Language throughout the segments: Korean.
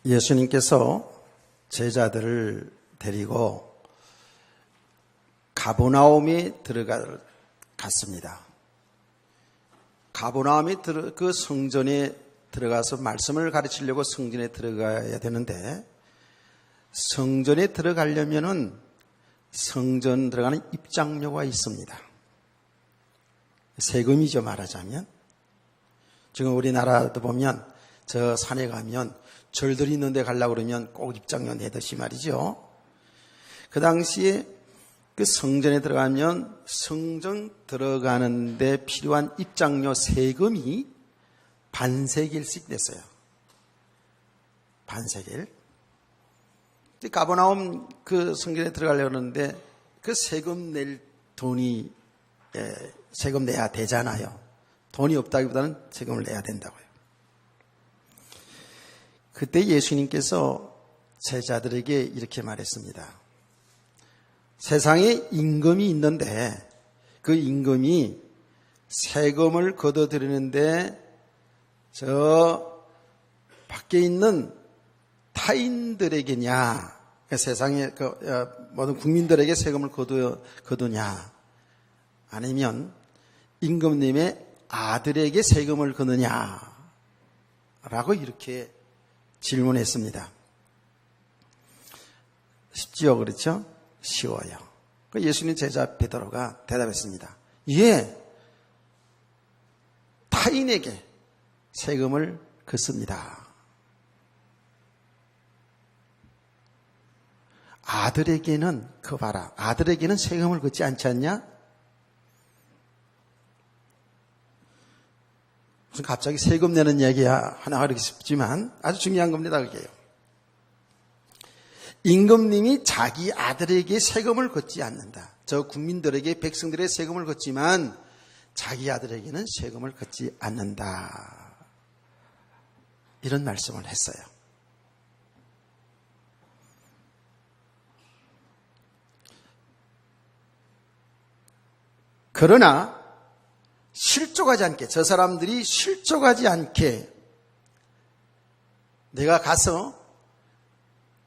예수님께서 제자들을 데리고 가버나움에 갔습니다. 가버나움에 그 성전에 들어가서 말씀을 가르치려고 성전에 들어가야 되는데, 성전에 들어가려면은 성전 들어가는 입장료가 있습니다. 세금이죠, 말하자면. 지금 우리나라도 보면 저 산에 가면 절들이 있는 데 가려고 그러면 꼭 입장료 내듯이 말이죠. 그 당시에 그 성전에 들어가면 성전 들어가는 데 필요한 입장료 세금이 반세겔씩 냈어요. 반세겔. 가버나움 그 성전에 들어가려고 하는데 그 세금 낼 돈이, 세금 내야 되잖아요. 돈이 없다기보다는 세금을 내야 된다고요. 그때 예수님께서 제자들에게 이렇게 말했습니다. 세상에 임금이 있는데 그 임금이 세금을 걷어들이는데 저 밖에 있는 타인들에게냐, 세상의 모든 국민들에게 세금을 거두냐, 아니면 임금님의 아들에게 세금을 거느냐라고 이렇게 질문했습니다. 쉽지요, 그렇죠? 쉬워요. 예수님 제자 베드로가 대답했습니다. 예, 타인에게 세금을 걷습니다. 아들에게는, 그거 봐라, 아들에게는 세금을 걷지 않지 않냐? 무슨 갑자기 세금 내는 이야기야 하나 하기 싶지만 아주 중요한 겁니다, 그게요. 임금님이 자기 아들에게 세금을 걷지 않는다. 저 국민들에게, 백성들의 세금을 걷지만 자기 아들에게는 세금을 걷지 않는다. 이런 말씀을 했어요. 그러나 실족하지 않게, 저 사람들이 실족하지 않게 내가 가서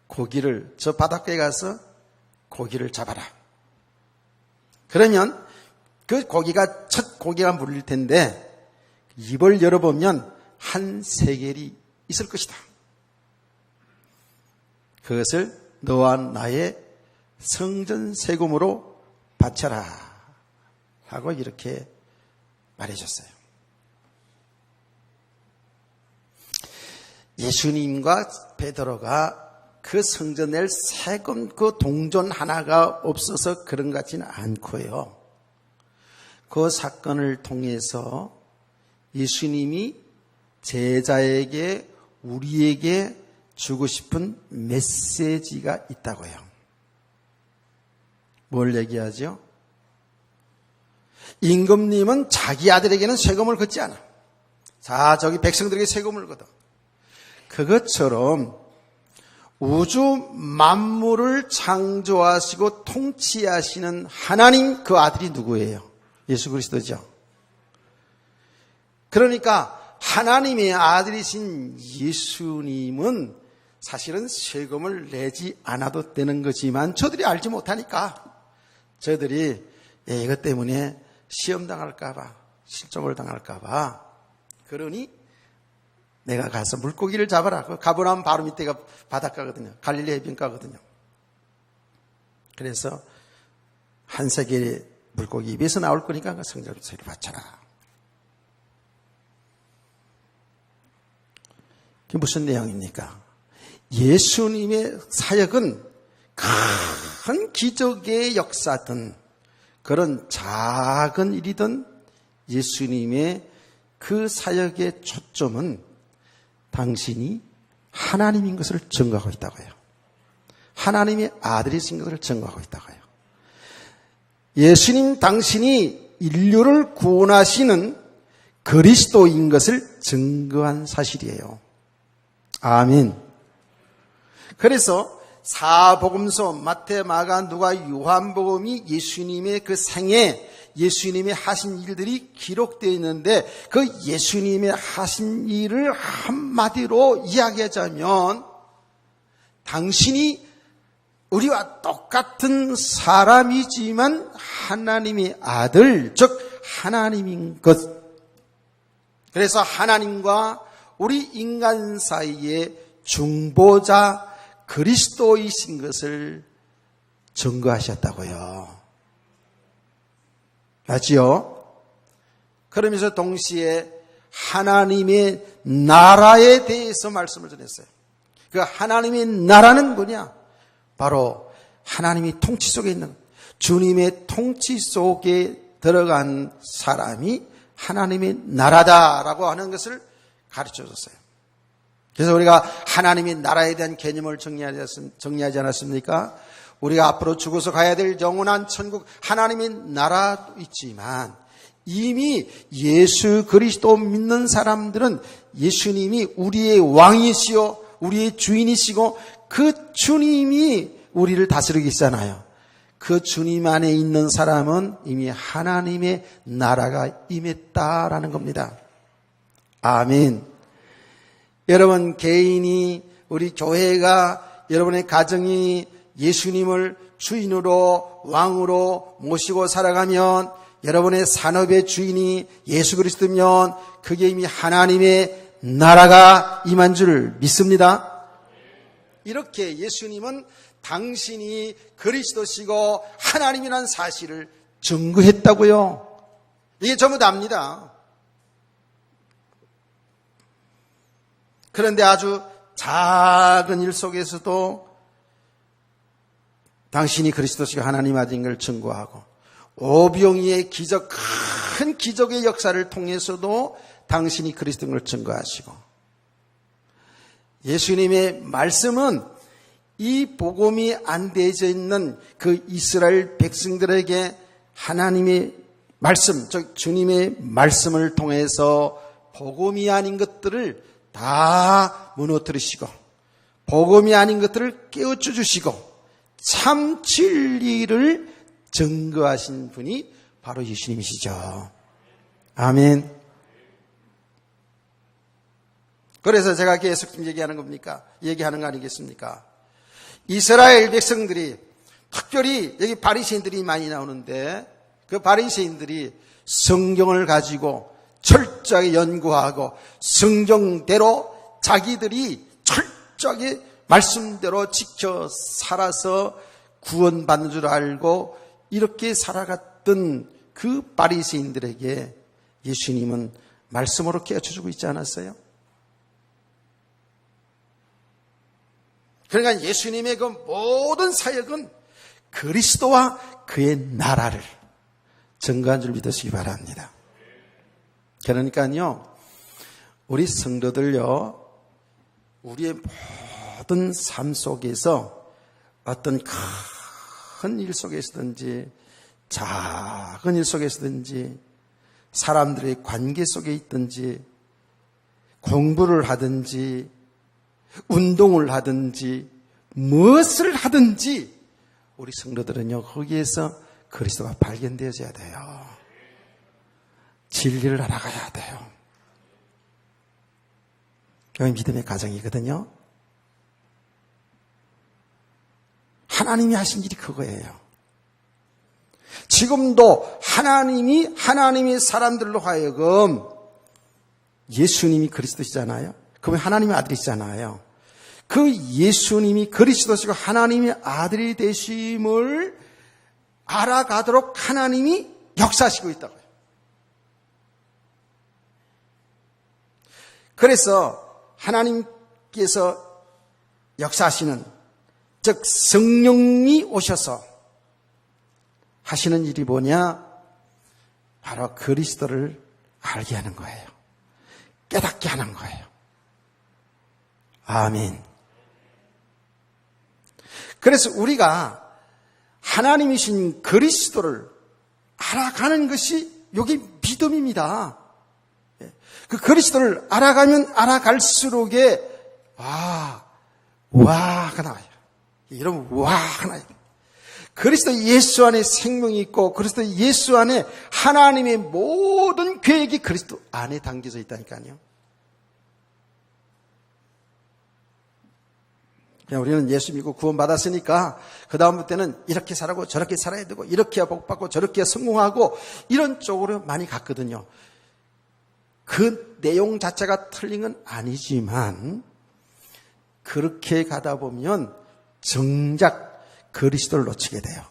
고기를, 저 바닷가에 가서 고기를 잡아라. 그러면 그 고기가, 첫 고기가 물릴 텐데 입을 열어보면 한 세겔이 있을 것이다. 그것을 너와 나의 성전 세금으로 바쳐라 하고 이렇게 말해줬어요. 예수님과 베드로가 그 성전 낼 세금 그 동전 하나가 없어서 그런 것 같지는 않고요. 그 사건을 통해서 예수님이 제자에게, 우리에게 주고 싶은 메시지가 있다고요. 뭘 얘기하죠? 임금님은 자기 아들에게는 세금을 걷지 않아. 자, 저기 백성들에게 세금을 걷어. 그것처럼 우주 만물을 창조하시고 통치하시는 하나님, 그 아들이 누구예요? 예수 그리스도죠. 그러니까 하나님의 아들이신 예수님은 사실은 세금을 내지 않아도 되는 거지만 저들이 알지 못하니까, 저들이 이것 때문에 시험 당할까 봐, 실족을 당할까 봐, 그러니 내가 가서 물고기를 잡아라. 그 가버나움 바로 밑에가 바닷가거든요. 갈릴리 해변가거든요. 그래서 한 세겔의 물고기 입에서 나올 거니까 그 성전세를 바쳐라. 그게 무슨 내용입니까? 예수님의 사역은 큰 기적의 역사든 그런 작은 일이든 예수님의 그 사역의 초점은 당신이 하나님인 것을 증거하고 있다고요. 하나님의 아들이신 것을 증거하고 있다고요. 예수님 당신이 인류를 구원하시는 그리스도인 것을 증거한 사실이에요. 아멘. 그래서 사복음서 마태, 마가, 누가, 요한복음이 예수님의 그 생애, 예수님이 하신 일들이 기록되어 있는데, 그 예수님의 하신 일을 한마디로 이야기하자면 당신이 우리와 똑같은 사람이지만 하나님의 아들, 즉 하나님인 것. 그래서 하나님과 우리 인간 사이에 중보자 그리스도이신 것을 증거하셨다고요. 맞지요? 그러면서 동시에 하나님의 나라에 대해서 말씀을 전했어요. 그 하나님의 나라는 뭐냐? 바로 하나님이 통치 속에 있는, 주님의 통치 속에 들어간 사람이 하나님의 나라다라고 하는 것을 가르쳐 줬어요. 그래서 우리가 하나님의 나라에 대한 개념을 정리하지 않았습니까? 우리가 앞으로 죽어서 가야 될 영원한 천국, 하나님의 나라도 있지만 이미 예수 그리스도 믿는 사람들은 예수님이 우리의 왕이시요 우리의 주인이시고 그 주님이 우리를 다스리고 있잖아요. 그 주님 안에 있는 사람은 이미 하나님의 나라가 임했다라는 겁니다. 아멘. 여러분 개인이, 우리 교회가, 여러분의 가정이 예수님을 주인으로 왕으로 모시고 살아가면, 여러분의 산업의 주인이 예수 그리스도면 그게 이미 하나님의 나라가 임한 줄 믿습니다. 이렇게 예수님은 당신이 그리스도시고 하나님이라는 사실을 증거했다고요. 이게 전부 다입니다. 그런데 아주 작은 일 속에서도 당신이 그리스도시고 하나님 아들인 걸 증거하고, 오병이의 기적, 큰 기적의 역사를 통해서도 당신이 그리스도인 걸 증거하시고, 예수님의 말씀은 이 복음이 안 되어져 있는 그 이스라엘 백성들에게 하나님의 말씀, 즉 주님의 말씀을 통해서 복음이 아닌 것들을 다 무너뜨리시고, 복음이 아닌 것들을 깨우쳐 주시고, 참 진리를 증거하신 분이 바로 예수님이시죠. 아멘. 그래서 제가 계속 얘기하는 겁니까? 얘기하는 거 아니겠습니까? 이스라엘 백성들이, 특별히 여기 바리새인들이 많이 나오는데, 그 바리새인들이 성경을 가지고 철저하게 연구하고 성경대로 자기들이 철저하게 말씀대로 지켜 살아서 구원받는 줄 알고 이렇게 살아갔던 그 바리새인들에게 예수님은 말씀으로 깨우쳐주고 있지 않았어요? 그러니까 예수님의 그 모든 사역은 그리스도와 그의 나라를 증거한 줄 믿으시기 바랍니다. 그러니까요, 우리 성도들요, 우리의 모든 삶 속에서 어떤 큰 일 속에서든지 작은 일 속에서든지 사람들의 관계 속에 있든지 공부를 하든지 운동을 하든지 무엇을 하든지 우리 성도들은요, 거기에서 그리스도가 발견되어져야 돼요. 진리를 알아가야 돼요. 그게 믿음의 가정이거든요. 하나님이 하신 일이 그거예요. 지금도 하나님의 사람들로 하여금 예수님이 그리스도시잖아요. 그러면 하나님의 아들이시잖아요. 그 예수님이 그리스도시고 하나님의 아들이 되심을 알아가도록 하나님이 역사하시고 있다고요. 그래서 하나님께서 역사하시는, 즉 성령이 오셔서 하시는 일이 뭐냐? 바로 그리스도를 알게 하는 거예요. 깨닫게 하는 거예요. 아멘. 그래서 우리가 하나님이신 그리스도를 알아가는 것이 여기 믿음입니다. 그 그리스도를 알아가면 알아갈수록에 와가 나와요. 이런 와가 나와요. 그리스도 예수 안에 생명이 있고 그리스도 예수 안에 하나님의 모든 계획이 그리스도 안에 담겨져 있다니까요. 그냥 우리는 예수 믿고 구원받았으니까 그 다음부터는 이렇게 살고 저렇게 살아야 되고 이렇게 복받고 저렇게 성공하고 이런 쪽으로 많이 갔거든요. 그 내용 자체가 틀린 건 아니지만 그렇게 가다 보면 정작 그리스도를 놓치게 돼요.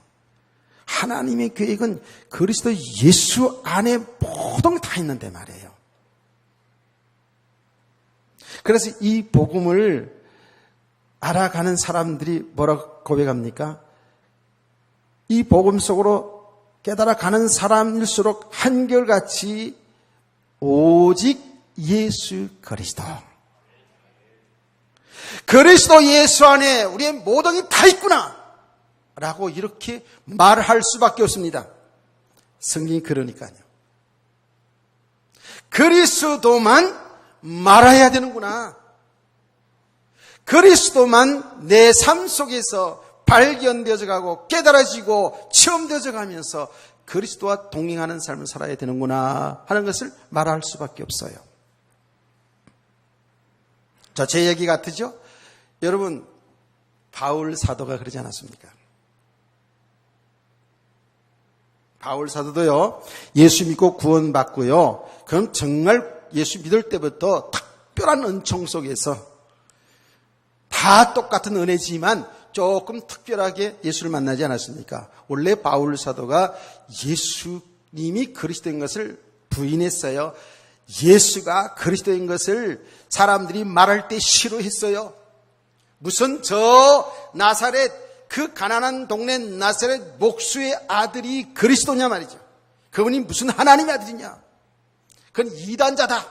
하나님의 계획은 그리스도 예수 안에 모든 게 다 있는데 말이에요. 그래서 이 복음을 알아가는 사람들이 뭐라고 고백합니까? 이 복음 속으로 깨달아가는 사람일수록 한결같이 오직 예수 그리스도. 그리스도 예수 안에 우리의 모든 게 다 있구나 라고 이렇게 말할 수밖에 없습니다. 성경이 그러니까요. 그리스도만 말아야 되는구나. 그리스도만 내 삶 속에서 발견되어져 가고 깨달아지고 체험되어져 가면서 그리스도와 동행하는 삶을 살아야 되는구나 하는 것을 말할 수밖에 없어요. 제 얘기 같으죠? 여러분, 바울 사도가 그러지 않았습니까? 바울 사도도요, 예수 믿고 구원받고요, 그럼 정말 예수 믿을 때부터 특별한 은총 속에서 다 똑같은 은혜지만 조금 특별하게 예수를 만나지 않았습니까? 원래 바울 사도가 예수님이 그리스도인 것을 부인했어요. 예수가 그리스도인 것을 사람들이 말할 때 싫어했어요. 무슨 저 나사렛, 그 가난한 동네 나사렛 목수의 아들이 그리스도냐 말이죠. 그분이 무슨 하나님의 아들이냐. 그건 이단자다.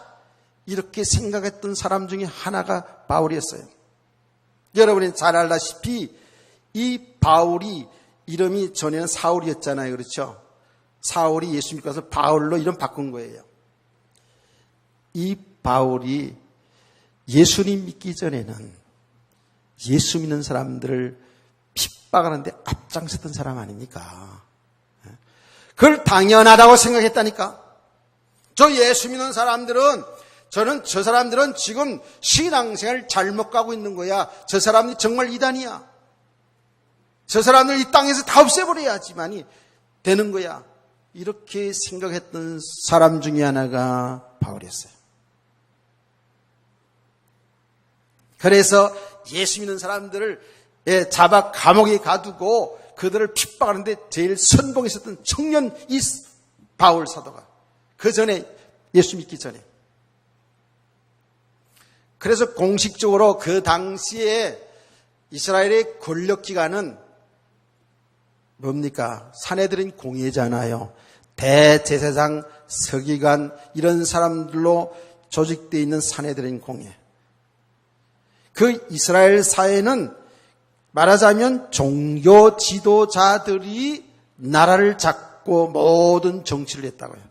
이렇게 생각했던 사람 중에 하나가 바울이었어요. 여러분이 잘 알다시피 이 바울이 이름이 전에는 사울이었잖아요. 그렇죠? 사울이 예수 믿고 와서 바울로 이름 바꾼 거예요. 이 바울이 예수님 믿기 전에는 예수 믿는 사람들을 핍박하는데 앞장섰던 사람 아닙니까? 그걸 당연하다고 생각했다니까. 저 예수 믿는 사람들은 저 사람들은 지금 신앙생활 잘못 가고 있는 거야. 저 사람들이 정말 이단이야. 저 사람들 이 땅에서 다 없애버려야지만이 되는 거야. 이렇게 생각했던 사람 중에 하나가 바울이었어요. 그래서 예수 믿는 사람들을 잡아 감옥에 가두고 그들을 핍박하는데 제일 선봉했었던 청년 이 바울 사도가 그 전에 예수 믿기 전에. 그래서 공식적으로 그 당시에 이스라엘의 권력기관은 뭡니까? 사내들인 공회잖아요. 대제사장, 서기관 이런 사람들로 조직되어 있는 사내들인 공회. 그 이스라엘 사회는 말하자면 종교 지도자들이 나라를 잡고 모든 정치를 했다고요.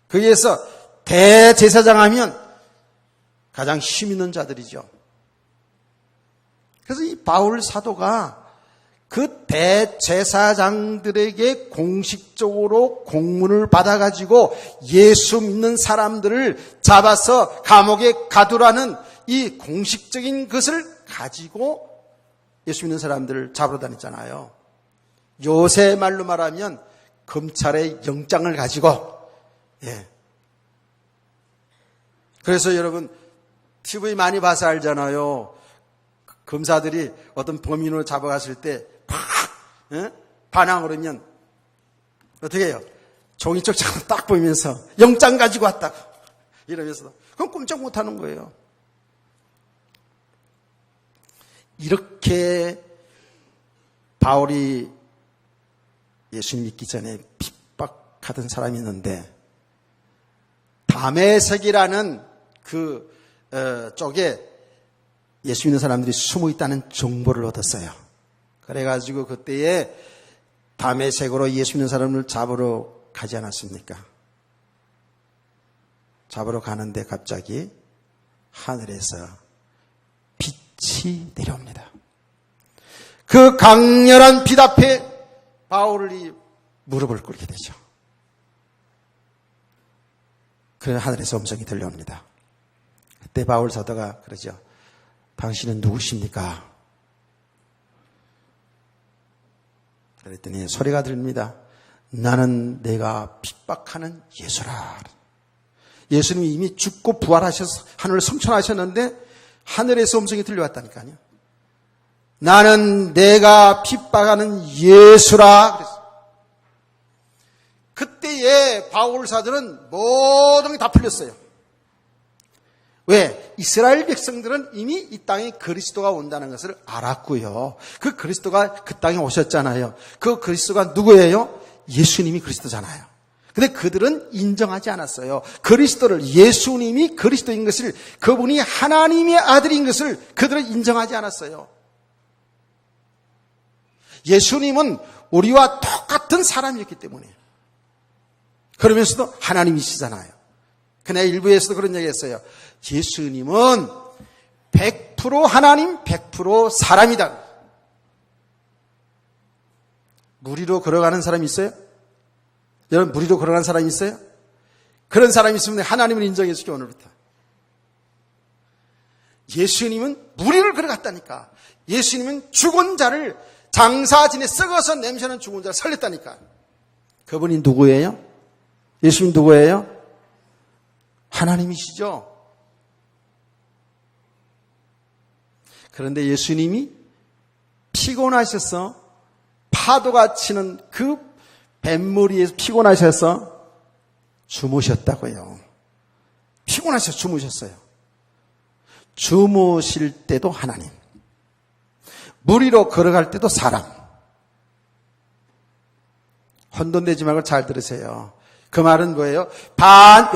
거기에서 대제사장 하면 가장 힘 있는 자들이죠. 그래서 이 바울 사도가 그 대제사장들에게 공식적으로 공문을 받아가지고 예수 믿는 사람들을 잡아서 감옥에 가두라는 이 공식적인 것을 가지고 예수 믿는 사람들을 잡으러 다녔잖아요. 요새 말로 말하면 검찰의 영장을 가지고, 그래서 여러분, TV 많이 봐서 알잖아요. 검사들이 어떤 범인을 잡아갔을 때 팍 반항을 하면 어떻게 해요? 종이쪽 장을 딱 보면서 영장 가지고 왔다고 이러면서 그건 꼼짝 못하는 거예요. 이렇게 바울이 예수 믿기 전에 핍박하던 사람이 있는데 다메섹이라는 그 쪽에 예수 믿는 사람들이 숨어 있다는 정보를 얻었어요. 그래가지고 그때에 다메섹으로 예수 믿는 사람을 잡으러 가지 않았습니까? 잡으러 가는데 갑자기 하늘에서 빛이 내려옵니다. 그 강렬한 빛 앞에 바울이 무릎을 꿇게 되죠. 그래서 하늘에서 음성이 들려옵니다. 그때 바울 사도가 그러죠. 당신은 누구십니까? 그랬더니 소리가 들립니다. 나는 내가 핍박하는 예수라. 예수님이 이미 죽고 부활하셔서 하늘을 성천하셨는데 하늘에서 음성이 들려왔다니까요. 나는 내가 핍박하는 예수라 그랬어요. 그때에 바울 사도는 모든 게 다 풀렸어요. 왜? 이스라엘 백성들은 이미 이 땅에 그리스도가 온다는 것을 알았고요. 그 그리스도가 그 땅에 오셨잖아요. 그 그리스도가 누구예요? 예수님이 그리스도잖아요. 근데 그들은 인정하지 않았어요. 그리스도를, 예수님이 그리스도인 것을, 그분이 하나님의 아들인 것을 그들은 인정하지 않았어요. 예수님은 우리와 똑같은 사람이었기 때문에. 그러면서도 하나님이시잖아요. 그날 일부에서도 그런 얘기 했어요. 예수님은 100% 하나님, 100% 사람이다. 물 위로 걸어가는 사람이 있어요? 여러분, 물 위로 걸어가는 사람이 있어요? 그런 사람이 있으면 하나님을 인정해 주시기 오늘부터. 예수님은 물 위를 걸어갔다니까. 예수님은 죽은 자를 장사진에 썩어서 냄새나는 죽은 자를 살렸다니까. 그분이 누구예요? 예수님 누구예요? 하나님이시죠. 그런데 예수님이 피곤하셔서 파도가 치는 그 뱃머리에서 피곤하셔서 주무셨다고요. 피곤하셔서 주무셨어요. 주무실 때도 하나님, 물 위로 걸어갈 때도 사람. 혼돈되지 말고 잘 들으세요. 그 말은 뭐예요?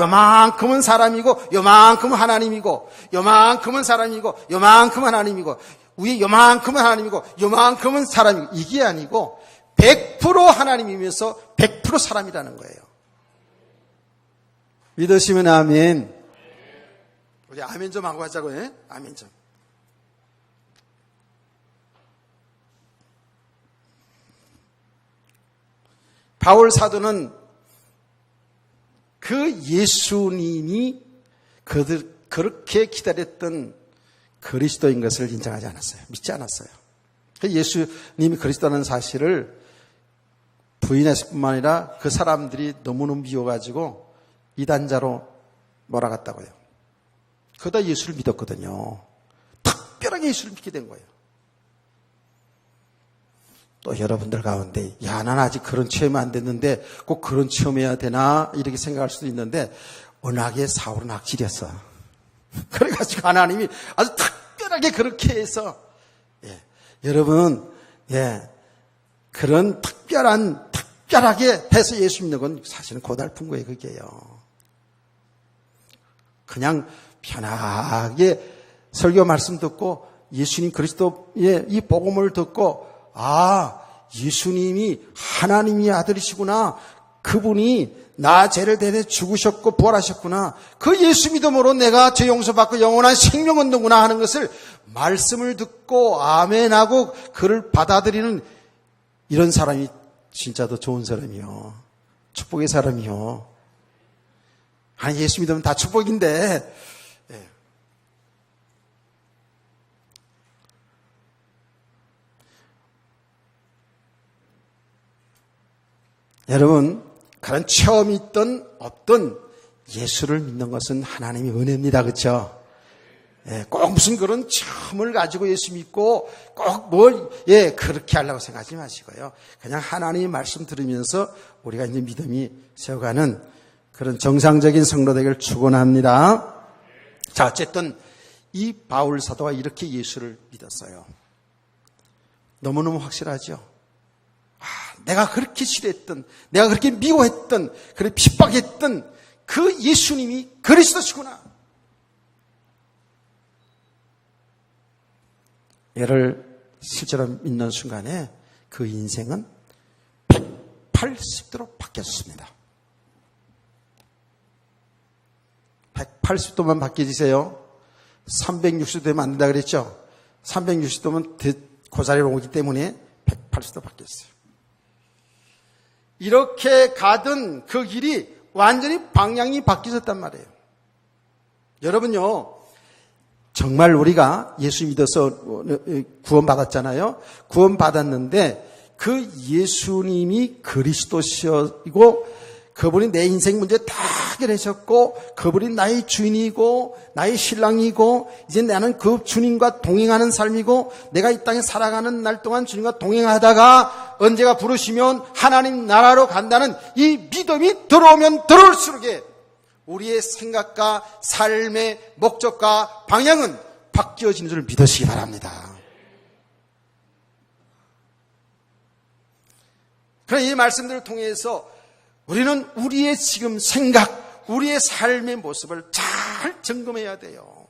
요만큼은 사람이고 요만큼은 하나님이고, 요만큼은 사람이고 요만큼은 하나님이고, 위에 요만큼은 하나님이고 요만큼은 사람이고, 이게 아니고 100% 하나님이면서 100% 사람이라는 거예요. 믿으시면 아멘. 우리 아멘 좀 하고 하자고요. 예? 아멘 좀. 바울 사도는 그 예수님이 그렇게 기다렸던 그리스도인 것을 인정하지 않았어요. 믿지 않았어요. 예수님이 그리스도라는 사실을 부인했을 뿐만 아니라 그 사람들이 너무너무 미워가지고 이단자로 몰아갔다고요. 그러다 예수를 믿었거든요. 특별하게 예수를 믿게 된 거예요. 또 여러분들 가운데, 야, 난 아직 그런 체험이 안 됐는데 꼭 그런 체험해야 되나 이렇게 생각할 수도 있는데, 워낙에 사울은 악질이었어. 그래가지고 하나님이 아주 특별하게 그렇게 해서, 여러분, 그런 특별하게 해서 예수 믿는 건 사실은 고달픈 거예요, 그게요. 그냥 편하게 설교 말씀 듣고 예수님 그리스도의 이 복음을 듣고, 예수님이 하나님의 아들이시구나. 그분이 나 죄를 대대 죽으셨고 부활하셨구나. 그 예수 믿음으로 내가 죄 용서받고 영원한 생명 얻는구나 하는 것을 말씀을 듣고 아멘하고 그를 받아들이는 이런 사람이 진짜 더 좋은 사람이요. 축복의 사람이요. 아니, 예수 믿으면 다 축복인데. 여러분, 그런 체험이 있던 없던 예수를 믿는 것은 하나님의 은혜입니다. 그렇죠? 꼭 무슨 그런 체험을 가지고 예수 믿고 꼭 그렇게 하려고 생각하지 마시고요. 그냥 하나님의 말씀 들으면서 우리가 이제 믿음이 세워가는 그런 정상적인 성도 되기를 축원합니다. 자, 어쨌든 이 바울 사도가 이렇게 예수를 믿었어요. 너무너무 확실하죠? 내가 그렇게 싫어했던, 내가 그렇게 미워했던, 그렇게 핍박했던 그 예수님이 그리스도시구나. 얘를 실제로 믿는 순간에 그 인생은 180도로 바뀌었습니다. 180도만 바뀌어지세요. 360도 되면 안 된다 그랬죠? 360도면 그 자리로 오기 때문에 180도 바뀌었어요. 이렇게 가던 그 길이 완전히 방향이 바뀌었단 말이에요. 여러분요, 정말 우리가 예수 믿어서 구원받았잖아요. 구원받았는데 그 예수님이 그리스도시고 그분이 내 인생 문제 다 해결하셨고 그분이 나의 주인이고 나의 신랑이고 이제 나는 그 주님과 동행하는 삶이고 내가 이 땅에 살아가는 날 동안 주님과 동행하다가 언제가 부르시면 하나님 나라로 간다는 이 믿음이 들어오면 들어올수록 우리의 생각과 삶의 목적과 방향은 바뀌어지는 줄 믿으시기 바랍니다. 그런 이 말씀들을 통해서 우리는 우리의 지금 생각, 우리의 삶의 모습을 잘 점검해야 돼요.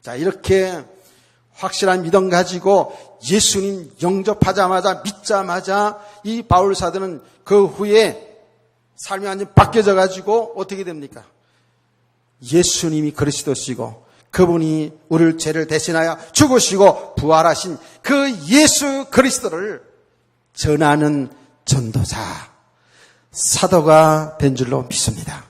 자, 이렇게 확실한 믿음 가지고 예수님 영접하자마자 믿자마자 이 바울 사도는 그 후에 삶이 완전히 바뀌어져 가지고 어떻게 됩니까? 예수님이 그리스도시고 그분이 우리를 죄를 대신하여 죽으시고 부활하신 그 예수 그리스도를 전하는 전도자, 사도가 된 줄로 믿습니다.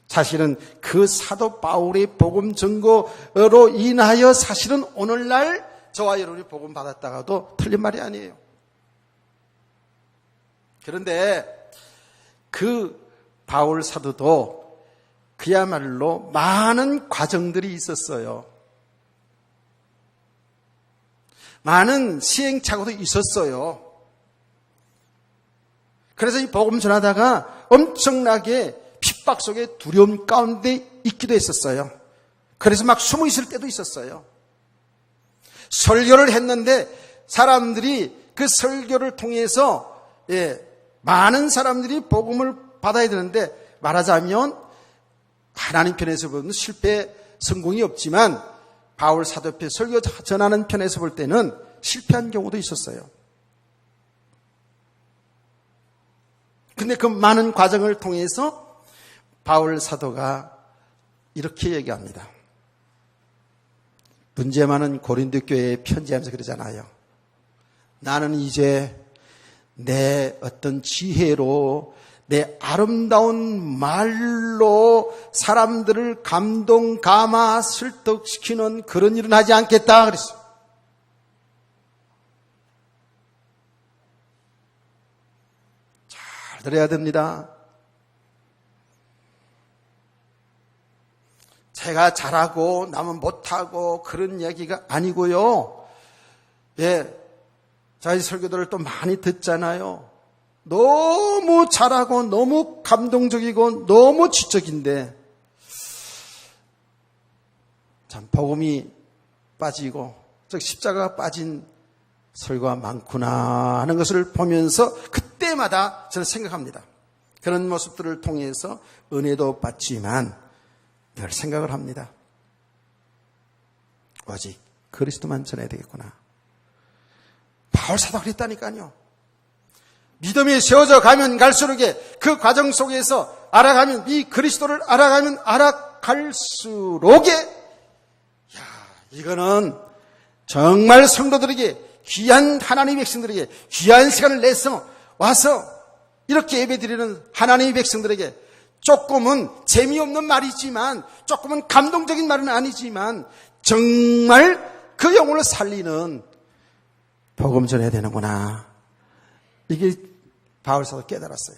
사실은 그 사도 바울의 복음 전거로 인하여 사실은 오늘날 저와 여러분이 복음 받았다가도 틀린 말이 아니에요. 그런데 그 바울 사도도 그야말로 많은 과정들이 있었어요. 많은 시행착오도 있었어요. 그래서 이 복음 전하다가 엄청나게 핍박 속에 두려움 가운데 있기도 했었어요. 그래서 막 숨어 있을 때도 있었어요. 설교를 했는데 사람들이 그 설교를 통해서 많은 사람들이 복음을 받아야 되는데 말하자면 하나님 편에서 보면 실패, 성공이 없지만 바울 사도 앞에 설교 전하는 편에서 볼 때는 실패한 경우도 있었어요. 근데 그 많은 과정을 통해서 바울 사도가 이렇게 얘기합니다. 문제 많은 고린도 교회에 편지하면서 그러잖아요. 나는 이제 내 어떤 지혜로 내 아름다운 말로 사람들을 감동, 감화, 설득시키는 그런 일은 하지 않겠다 그랬어요. 잘 들어야 됩니다. 제가 잘하고 남은 못하고 그런 얘기가 아니고요. 저희 설교들을 또 많이 듣잖아요. 너무 잘하고 너무 감동적이고 너무 지적인데 참 복음이 빠지고 즉 십자가가 빠진 설교가 많구나 하는 것을 보면서 그때마다 저는 생각합니다. 그런 모습들을 통해서 은혜도 받지만 늘 생각을 합니다. 오직 그리스도만 전해야 되겠구나. 바울 사도가 그랬다니까요. 믿음이 세워져 가면 갈수록 그 과정 속에서 알아가면 이 그리스도를 알아가면 알아갈수록 이거는 정말 성도들에게 귀한 하나님의 백성들에게 귀한 시간을 내서 와서 이렇게 예배드리는 하나님의 백성들에게 조금은 재미없는 말이지만 조금은 감동적인 말은 아니지만 정말 그 영혼을 살리는 복음 전해야 되는구나. 이게 바울 사도 깨달았어요.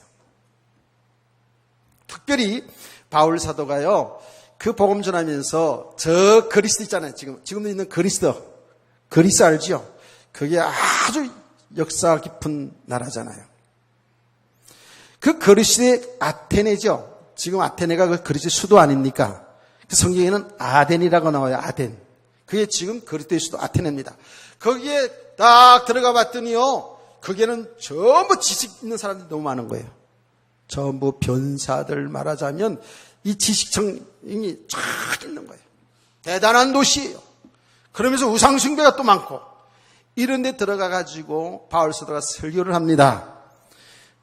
특별히 바울 사도가요, 그 복음 전하면서 저 그리스도 있잖아요. 지금도 있는 그리스도 알죠? 그게 아주 역사 깊은 나라잖아요. 그 그리스의 아테네죠. 지금 아테네가 그 그리스의 수도 아닙니까? 그 성경에는 아덴이라고 나와요. 아덴. 그게 지금 그리스도의 수도 아테네입니다. 거기에 딱 들어가 봤더니요, 거기에는 전부 지식 있는 사람들이 너무 많은 거예요. 전부 변사들 말하자면 이 지식층이 쫙 있는 거예요. 대단한 도시예요. 그러면서 우상숭배가 또 많고 이런 데 들어가 가지고 바울 사도가 설교를 합니다.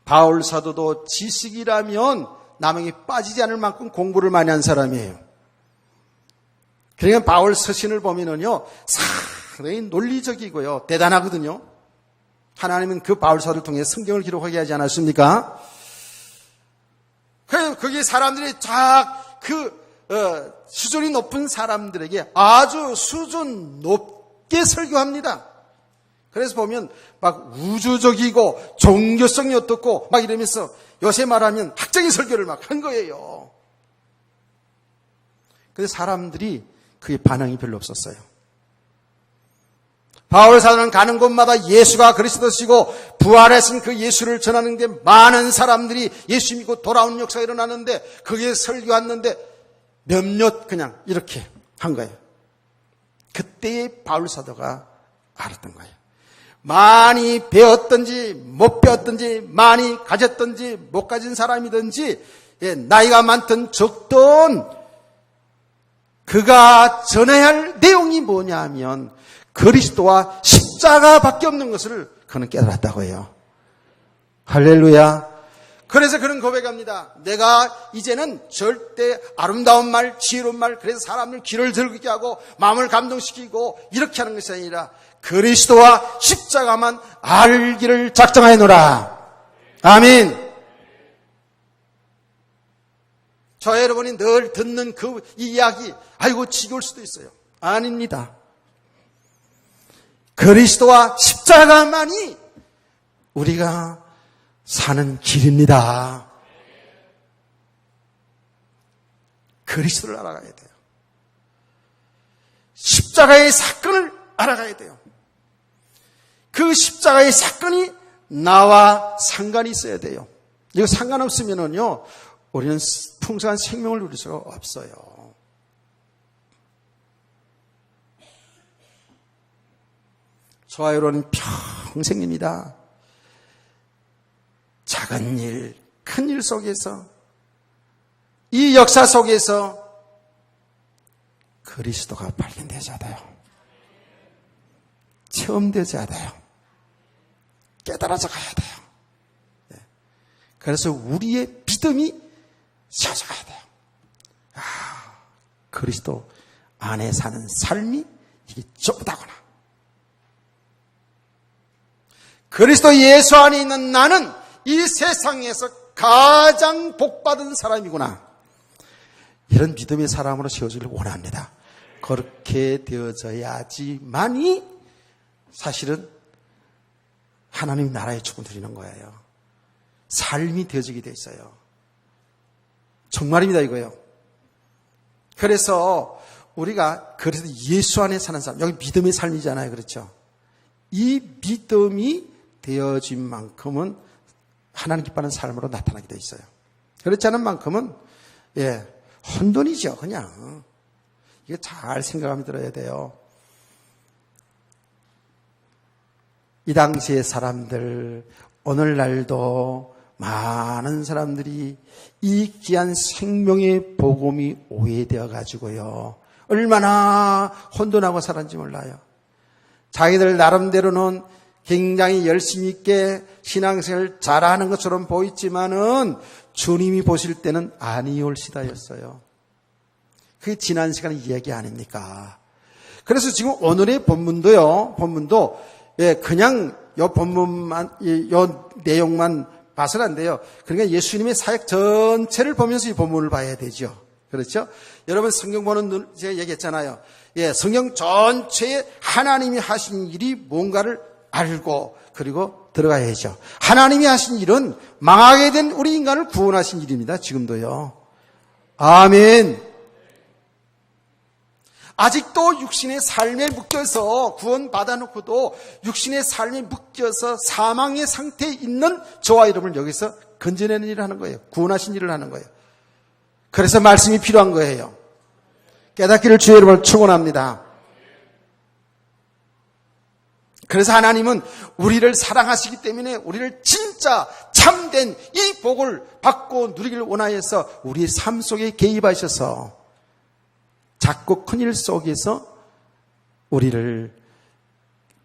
바울 사도도 지식이라면 남에게 빠지지 않을 만큼 공부를 많이 한 사람이에요. 그러니까 바울 서신을 보면은요, 상당히 논리적이고요, 대단하거든요. 하나님은 그 바울 사도를 통해 성경을 기록하게 하지 않았습니까? 거기 사람들이 수준이 높은 사람들에게 아주 수준 깊게 설교합니다. 그래서 보면 막 우주적이고 종교성이 어떻고 막 이러면서 요새 말하면 학적인 설교를 막 한 거예요. 그래서 사람들이 그게 반응이 별로 없었어요. 바울 사도는 가는 곳마다 예수가 그리스도시고 부활하신 그 예수를 전하는 게 많은 사람들이 예수 믿고 돌아오는 역사가 일어나는데 그게 설교했는데 몇몇 그냥 이렇게 한 거예요. 그때의 바울 사도가 알았던 거예요. 많이 배웠든지 못 배웠든지 많이 가졌든지 못 가진 사람이든지 나이가 많든 적든 그가 전해야 할 내용이 뭐냐 하면 그리스도와 십자가밖에 없는 것을 그는 깨달았다고 해요. 할렐루야. 그래서 그는 고백합니다. 내가 이제는 절대 아름다운 말, 지혜로운 말, 그래서 사람을 귀를 들게 하고 마음을 감동시키고 이렇게 하는 것이 아니라 그리스도와 십자가만 알기를 작정하여노라. 아멘. 저 여러분이 늘 듣는 이 이야기, 아이고 지겨울 수도 있어요. 아닙니다. 그리스도와 십자가만이 우리가 사는 길입니다. 그리스도를 알아가야 돼요. 십자가의 사건을 알아가야 돼요. 그 십자가의 사건이 나와 상관이 있어야 돼요. 이거 상관없으면요, 우리는 풍성한 생명을 누릴 수가 없어요. 저와 여러분은 평생입니다. 작은 일, 큰 일 속에서 이 역사 속에서 그리스도가 발견되지 않아요. 체험되지 않아요. 깨달아져 가야 돼요. 그래서 우리의 믿음이 세워져 가야 돼요. 그리스도 안에 사는 삶이 이게 좁다구나. 그리스도 예수 안에 있는 나는 이 세상에서 가장 복받은 사람이구나. 이런 믿음의 사람으로 세워지길 원합니다. 그렇게 되어져야지만이 사실은 하나님 나라의 축복을 드리는 거예요. 삶이 되어지게 돼 있어요. 정말입니다, 이거요. 그래서 우리가 그래서 예수 안에 사는 사람, 여기 믿음의 삶이잖아요. 그렇죠? 이 믿음이 되어진 만큼은 하나님 기뻐하는 삶으로 나타나게 돼 있어요. 그렇지 않은 만큼은 혼돈이죠. 그냥 이거 잘 생각하면 들어야 돼요. 이 당시의 사람들, 오늘날도 많은 사람들이 이 귀한 생명의 복음이 오해되어 가지고요, 얼마나 혼돈하고 살았는지 몰라요. 자기들 나름대로는 굉장히 열심히 있게 신앙생활을 잘하는 것처럼 보이지만은 주님이 보실 때는 아니올 시다였어요. 그게 지난 시간의 이야기 아닙니까? 그래서 지금 오늘의 본문도 그냥 요 본문만, 요 내용만 봐서는 안 돼요. 그러니까 예수님의 사역 전체를 보면서 이 본문을 봐야 되죠. 그렇죠? 여러분 성경 보는 제가 얘기했잖아요. 성경 전체에 하나님이 하신 일이 뭔가를 알고 그리고 들어가야죠. 하나님이 하신 일은 망하게 된 우리 인간을 구원하신 일입니다. 지금도요. 아멘. 아직도 육신의 삶에 묶여서 구원받아 놓고도 육신의 삶에 묶여서 사망의 상태에 있는 저와 여러분을 여기서 건져내는 일을 하는 거예요. 구원하신 일을 하는 거예요. 그래서 말씀이 필요한 거예요. 깨닫기를 주의 이름으로 축원합니다. 그래서 하나님은 우리를 사랑하시기 때문에 우리를 진짜 참된 이 복을 받고 누리기를 원하여서 우리의 삶 속에 개입하셔서 작고 큰 일 속에서 우리를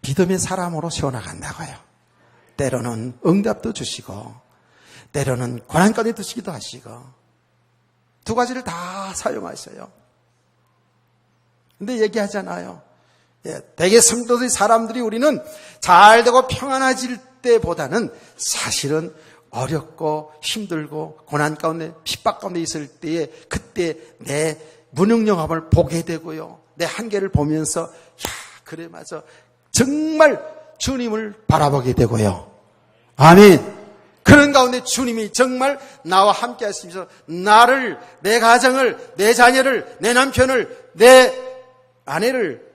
믿음의 사람으로 세워나간다고요. 때로는 응답도 주시고 때로는 고난까지 드시기도 하시고 두 가지를 다 사용하셔요. 근데 얘기하잖아요. 대개 성도들 사람들이 우리는 잘되고 평안해질 때보다는 사실은 어렵고 힘들고 고난 가운데 핍박 가운데 있을 때에 그때 내 무능력함을 보게 되고요. 내 한계를 보면서 그래 맞아. 정말 주님을 바라보게 되고요. 아멘. 그런 가운데 주님이 정말 나와 함께 하시면서 나를, 내 가정을, 내 자녀를, 내 남편을, 내 아내를,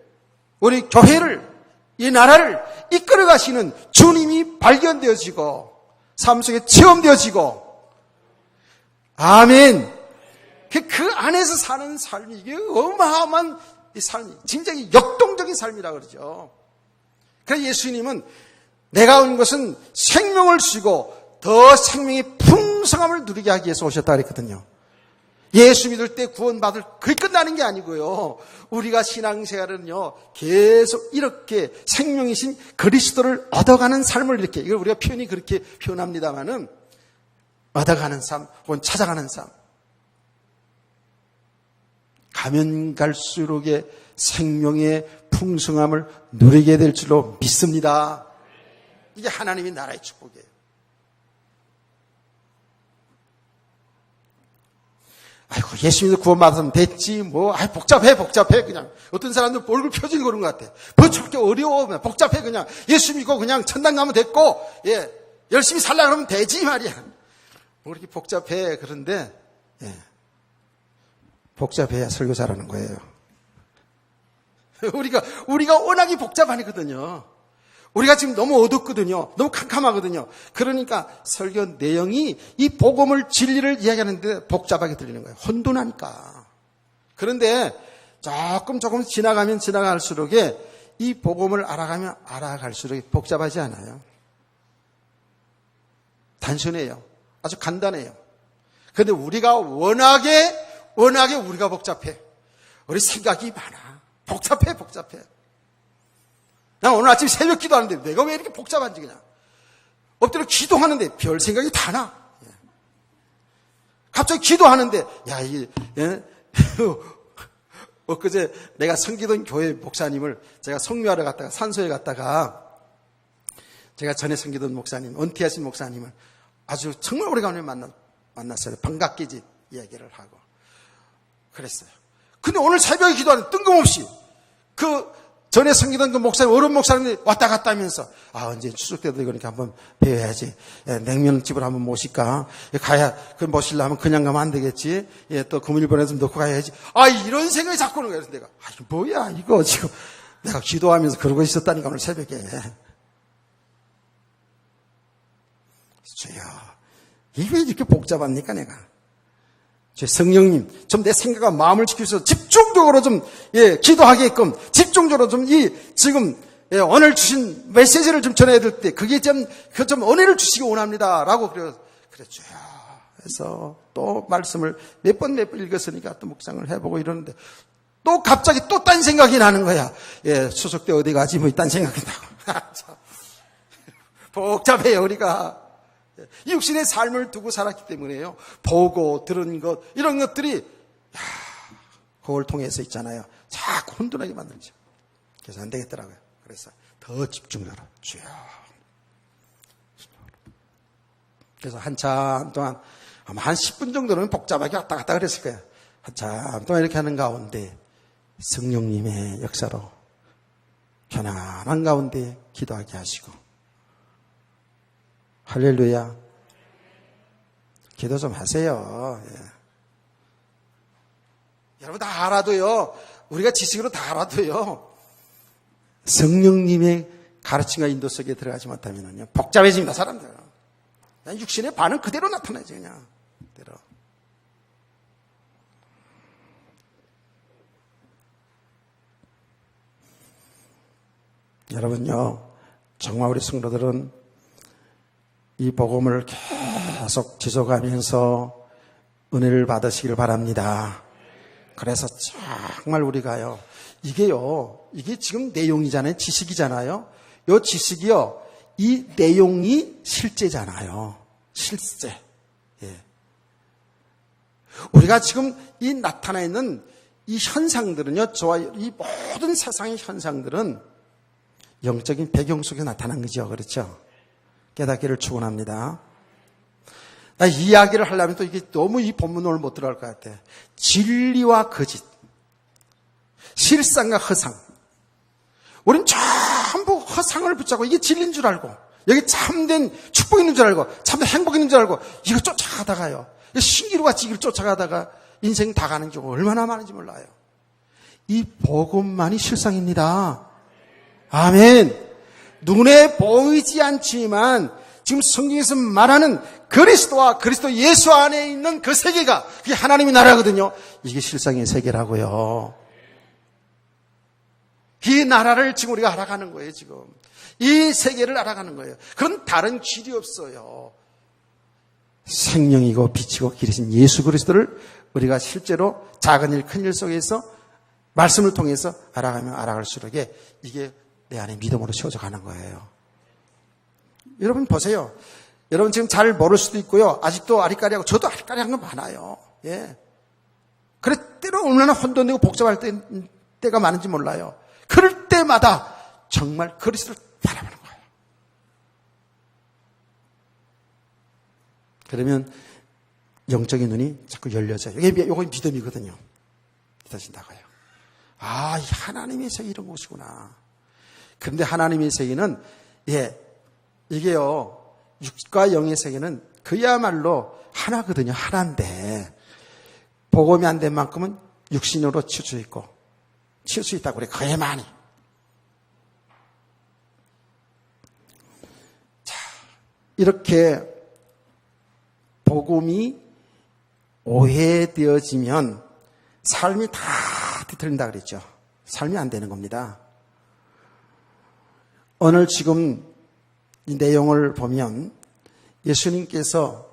우리 교회를, 이 나라를 이끌어 가시는 주님이 발견되어지고 삶 속에 체험되어지고, 아멘. 그 안에서 사는 삶이 이게 어마어마한 이 삶이, 굉장히 역동적인 삶이라 그러죠. 그래서 예수님은 내가 온 것은 생명을 주시고 더 생명의 풍성함을 누리게 하기 위해서 오셨다 그랬거든요. 예수 믿을 때 구원받을 그게 끝나는 게 아니고요. 우리가 신앙생활은요, 계속 이렇게 생명이신 그리스도를 얻어가는 삶을 이렇게, 이걸 우리가 표현이 그렇게 표현합니다만은, 얻어가는 삶, 혹은 찾아가는 삶. 가면 갈수록의 생명의 풍성함을 누리게 될 줄로 믿습니다. 이게 하나님의 나라의 축복이에요. 아이고, 예수 믿어 구원받으면 됐지, 뭐, 복잡해, 그냥. 어떤 사람들 얼굴 표정이 그런 것 같아. 버추게 어려워, 복잡해, 그냥. 예수 믿고 그냥 천당 가면 됐고, 예, 열심히 살라 그러면 되지, 말이야. 뭐 이렇게 복잡해, 그런데, 예. 복잡해야 설교 잘하는 거예요. 우리가 워낙에 복잡하거든요. 우리가 지금 너무 어둡거든요. 너무 캄캄하거든요. 그러니까 설교 내용이 이 복음을, 진리를 이야기하는데 복잡하게 들리는 거예요. 혼돈하니까. 그런데 조금 지나가면 지나갈수록 이 복음을 알아가면 알아갈수록 복잡하지 않아요. 단순해요. 아주 간단해요. 그런데 우리가 워낙에 우리가 복잡해. 우리 생각이 많아. 복잡해. 나 오늘 아침 새벽 기도하는데 내가 왜 이렇게 복잡한지 그냥. 엎드려 기도하는데 별 생각이 다 나. 갑자기 기도하는데, 엊그제 내가 섬기던 교회 목사님을 제가 성묘하러 갔다가 산소에 갔다가 제가 전에 섬기던 목사님, 은퇴하신 목사님을 아주 정말 오래간만에 만났어요. 반갑게 이야기를 하고. 그랬어요. 근데 오늘 새벽에 기도하는데 뜬금없이 전에 섬기던 그 목사님, 어른 목사님이 왔다 갔다 하면서, 언제 추석 때도 그러니까 한번 배워야지. 냉면집을 한번 모실까? 가야, 모실려면 그냥 가면 안 되겠지. 또 금일본에 좀 넣고 가야지. 이런 생각이 자꾸 오는 거예요. 내가, 이거 뭐야, 이거 지금. 내가 기도하면서 그러고 있었다니까, 오늘 새벽에. 주여, 이게 왜 이렇게 복잡합니까, 내가? 제 성령님, 좀 내 생각과 마음을 지키셔서 집중적으로 좀, 기도하게끔, 집중적으로 좀 지금, 오늘 주신 메시지를 좀 전해야 될 때, 그게 좀 은혜를 주시기 원합니다. 라고 그랬죠. 그래서 또 말씀을 몇 번 읽었으니까 또 묵상을 해보고 이러는데, 또 갑자기 또 딴 생각이 나는 거야. 추석 때 어디 가지? 뭐 딴 생각이 나고. 복잡해요, 우리가. 육신의 삶을 두고 살았기 때문에요. 보고 들은 것, 이런 것들이 그걸 통해서 있잖아요. 자꾸 혼돈하게 만들죠. 그래서 안 되겠더라고요. 그래서 더 집중적으로 주여. 그래서 한참 동안 아마 한 10분 정도는 복잡하게 왔다 갔다 그랬을 거예요. 한참 동안 이렇게 하는 가운데 성령님의 역사로 편안한 가운데 기도하게 하시고, 할렐루야. 기도 좀 하세요. 여러분 다 알아도요. 우리가 지식으로 다 알아도요. 성령님의 가르침과 인도 속에 들어가지 못하면요. 복잡해집니다, 사람들. 그냥 육신의 반응 그대로 나타나죠, 그냥. 그대로. 여러분요. 정말 우리 성도들은 이 복음을 계속 지속하면서 은혜를 받으시길 바랍니다. 그래서 정말 우리가요, 이게 지금 내용이잖아요. 지식이잖아요. 이 지식이요, 이 내용이 실제잖아요. 실제. 우리가 지금 이 나타나 있는 이 현상들은요, 저와 이 모든 세상의 현상들은 영적인 배경 속에 나타난 거죠. 그렇죠? 깨닫기를 축원합니다. 나 이야기를 하려면 또 이게 너무 이 본문을 못 들어갈 것 같아. 진리와 거짓, 실상과 허상. 우린 전부 허상을 붙잡고 이게 진리인 줄 알고 여기 참된 축복이 있는 줄 알고 참된 행복이 있는 줄 알고 이거 쫓아가다가요. 신기루같이 이걸 쫓아가다가 인생 다 가는 경우 얼마나 많은지 몰라요. 이 복음만이 실상입니다. 아멘. 눈에 보이지 않지만 지금 성경에서 말하는 그리스도와 그리스도 예수 안에 있는 그 세계가 그게 하나님의 나라거든요. 이게 실상의 세계라고요. 이 나라를 지금 우리가 알아가는 거예요. 지금 이 세계를 알아가는 거예요. 그런 다른 길이 없어요. 생명이고 빛이고 길이신 예수 그리스도를 우리가 실제로 작은 일 큰 일 속에서 말씀을 통해서 알아가면 알아갈수록 이게 내 안에 믿음으로 채워져 가는 거예요. 여러분 보세요. 여러분 지금 잘 모를 수도 있고요. 아직도 아리까리하고 저도 아리까리한 거 많아요. 예. 그래 때로 얼마나 혼돈되고 복잡할 때가 많은지 몰라요. 그럴 때마다 정말 그리스도를 바라보는 거예요. 그러면 영적인 눈이 자꾸 열려져요. 이게 믿음이거든요. 믿어진다고요. 아, 하나님의 세계 이런 곳이구나. 그런데 하나님의 세계는 이게요. 육과 영의 세계는 그야말로 하나거든요. 하나인데 복음이 안 된 만큼은 육신으로 치울 수 있고 치울 수 있다고 그래. 그에 많이. 자, 이렇게 복음이 오해되어지면 삶이 다 뒤틀린다 그랬죠. 삶이 안 되는 겁니다. 오늘 지금 이 내용을 보면 예수님께서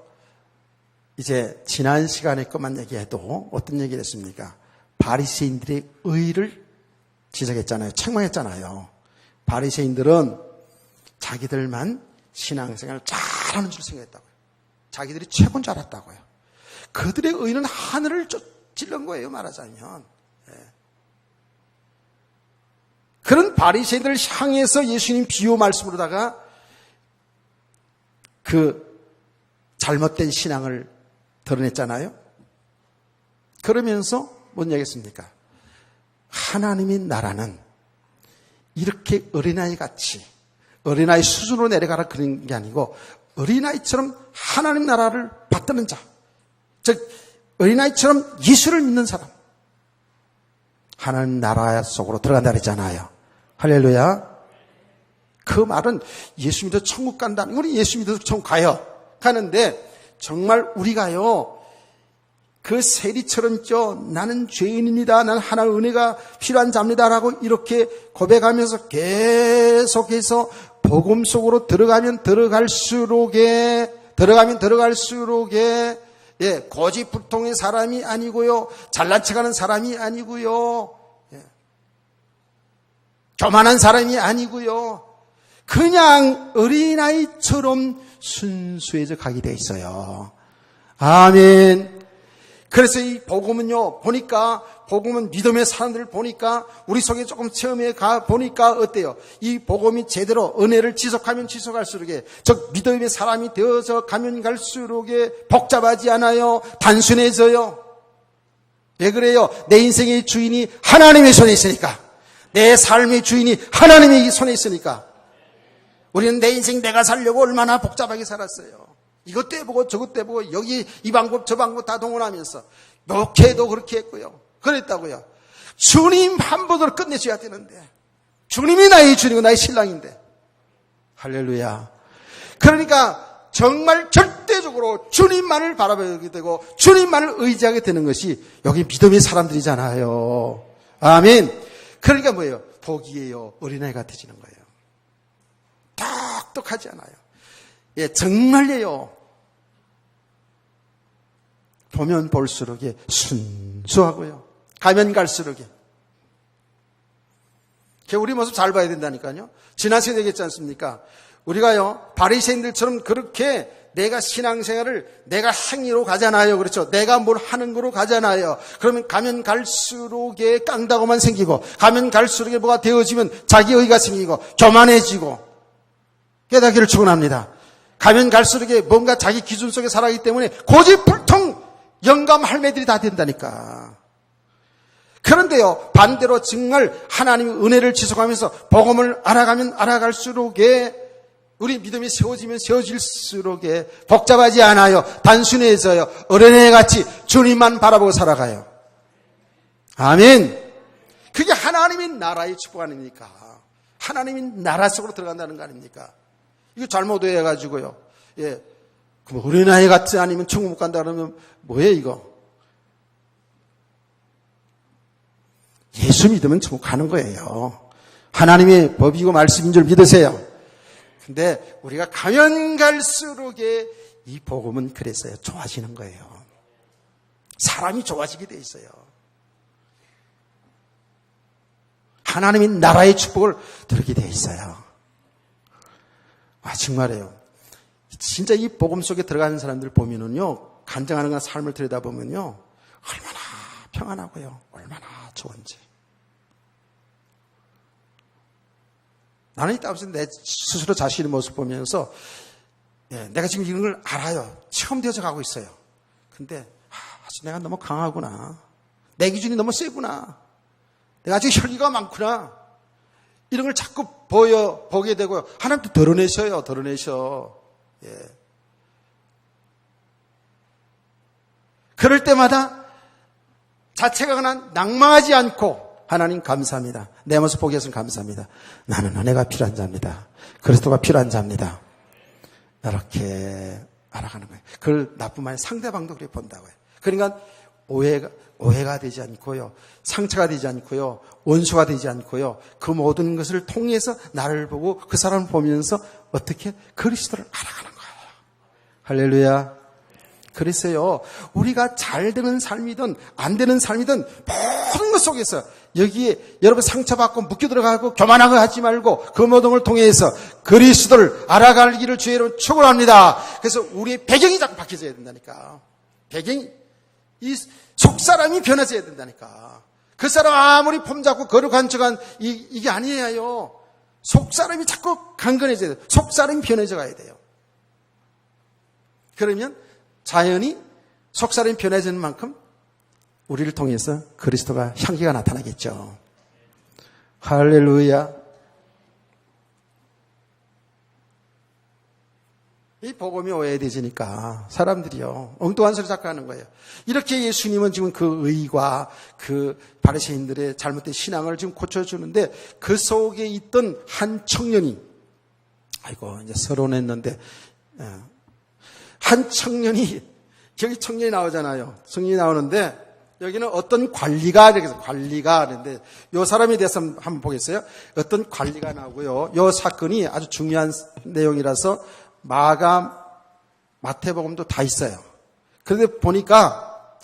이제 지난 시간에 것만 얘기해도 어떤 얘기를 했습니까? 바리새인들의 의를 지적했잖아요. 책망했잖아요. 바리새인들은 자기들만 신앙생활을 잘하는 줄 생각했다고요. 자기들이 최고인 줄 알았다고요. 그들의 의는 하늘을 찔른 거예요. 말하자면. 그런 바리새인들을 향해서 예수님 비유 말씀으로다가 그 잘못된 신앙을 드러냈잖아요. 그러면서 뭔 얘기했습니까? 하나님의 나라는 이렇게 어린아이 같이 어린아이 수준으로 내려가라 그런 게 아니고 어린아이처럼 하나님 나라를 받드는 자, 즉 어린아이처럼 예수를 믿는 사람, 하나님 나라 속으로 들어간다 그랬잖아요. 할렐루야. 그 말은 예수 믿어 천국 간다는 건 예수 믿어서 천국 가요. 가는데 정말 우리가요 그 세리처럼 있죠. 나는 죄인입니다. 나는 하나의 은혜가 필요한 자입니다라고 이렇게 고백하면서 계속해서 복음 속으로 들어가면 들어갈수록에 고집불통의 사람이 아니고요. 잘난 척하는 사람이 아니고요. 교만한 사람이 아니고요. 그냥 어린아이처럼 순수해져 가게 돼 있어요. 아멘. 그래서 이 복음은요, 복음은 믿음의 사람들을 보니까, 우리 속에 조금 체험해 가 보니까 어때요? 이 복음이 제대로 은혜를 지속하면 지속할수록에, 즉, 믿음의 사람이 되어서 가면 갈수록에 복잡하지 않아요. 단순해져요. 왜 그래요? 내 인생의 주인이 하나님의 손에 있으니까. 내 삶의 주인이 하나님의 손에 있으니까. 우리는 내 인생 내가 살려고 얼마나 복잡하게 살았어요. 이것도 해보고 저것도 해보고 여기 이 방법 저 방법 다 동원하면서 목회도 그렇게 했고요. 그랬다고요. 주님 한 번으로 끝내줘야 되는데 주님이 나의 주님이고 나의 신랑인데. 할렐루야. 그러니까 정말 절대적으로 주님만을 바라보게 되고 주님만을 의지하게 되는 것이 여기 믿음의 사람들이잖아요. 아멘. 그러니까 뭐예요? 복이에요. 어린아이 같아지는 거예요. 똑똑하지 않아요. 정말이에요. 보면 볼수록 순수하고요. 가면 갈수록 우리 모습 잘 봐야 된다니까요. 지난 시간에 얘기했지 않습니까? 우리가요 바리새인들처럼 그렇게 내가 신앙생활을 내가 행위로 가잖아요. 그렇죠? 내가 뭘 하는 거로 가잖아요. 그러면 가면 갈수록에 깡다고만 생기고 가면 갈수록에 뭐가 되어지면 자기 의가 생기고 교만해지고 깨닫기를 축원합니다. 가면 갈수록에 뭔가 자기 기준 속에 살아가기 때문에 고집불통 영감 할매들이 다 된다니까. 그런데요, 반대로 정말 하나님의 은혜를 지속하면서 복음을 알아가면 알아갈수록에 우리 믿음이 세워지면 세워질수록에 복잡하지 않아요. 단순해져요. 어린애같이 주님만 바라보고 살아가요. 아멘. 그게 하나님의 나라의 축복 아닙니까? 하나님의 나라 속으로 들어간다는 거 아닙니까? 이거 잘못해가지고요. 예. 그럼 어린아이 같지 아니면 천국 못 간다 그러면 뭐예요, 이거? 예수 믿으면 천국 가는 거예요. 하나님의 법이고 말씀인 줄 믿으세요. 근데 우리가 가면 갈수록에 이 복음은 그랬어요. 좋아지는 거예요. 사람이 좋아지게 돼 있어요. 하나님의 나라의 축복을 들게 돼 있어요. 아, 정말이에요. 진짜 이 복음 속에 들어가는 사람들 보면은요, 간증하는 삶을 들여다보면요, 얼마나 평안하고요, 얼마나 좋은지. 나는 이 땅에서 내 스스로 자신의 모습 보면서, 내가 지금 이런 걸 알아요. 체험되어져 가고 있어요. 근데, 아직 내가 너무 강하구나. 내 기준이 너무 세구나. 내가 아직 혈기가 많구나. 이런 걸 자꾸 보게 되고요. 하나님도 드러내셔. 예. 그럴 때마다 자체가 그냥 낭망하지 않고 하나님 감사합니다. 내 모습 보기 위해서는 감사합니다. 나는 은혜가 필요한 자입니다. 그리스도가 필요한 자입니다. 이렇게 알아가는 거예요. 그걸 나뿐만 아니라 상대방도 그렇게 본다고요. 그러니까 오해가 되지 않고요. 상처가 되지 않고요. 원수가 되지 않고요. 그 모든 것을 통해서 나를 보고 그 사람을 보면서 어떻게 그리스도를 알아가는 거예요. 할렐루야. 그랬어요. 우리가 잘 되는 삶이든 안 되는 삶이든 모든 것 속에서 여기에 여러분 상처받고 묶여 들어가고 교만하고 하지 말고 그 모든 걸 통해서 그리스도를 알아갈 길을 주의 이름으로 축원합니다. 그래서 우리의 배경이 자꾸 바뀌어져야 된다니까. 배경이 이 속사람이 변해져야 된다니까. 그 사람 아무리 폼잡고 거룩한 척한 이게 아니에요. 속사람이 자꾸 강건해져야 돼요. 속사람이 변해져 가야 돼요. 그러면 자연히 속사람이 변해지는 만큼 우리를 통해서 그리스도가 향기가 나타나겠죠. 할렐루야. 이 복음이 오해되지니까 사람들이요 엉뚱한 소리 자꾸 하는 거예요. 이렇게 예수님은 지금 그 의와 그 바리새인들의 잘못된 신앙을 지금 고쳐주는데 그 속에 있던 한 청년이 아이고 이제 서론했는데 한 청년이 여기 청년이 나오잖아요. 청년이 나오는데 여기는 어떤 관리가 이렇게 관리가 하는데 이 사람에 대해서 한번 보겠어요. 어떤 관리가 나오고요. 이 사건이 아주 중요한 내용이라서 마가, 마태복음도 다 있어요. 그런데 보니까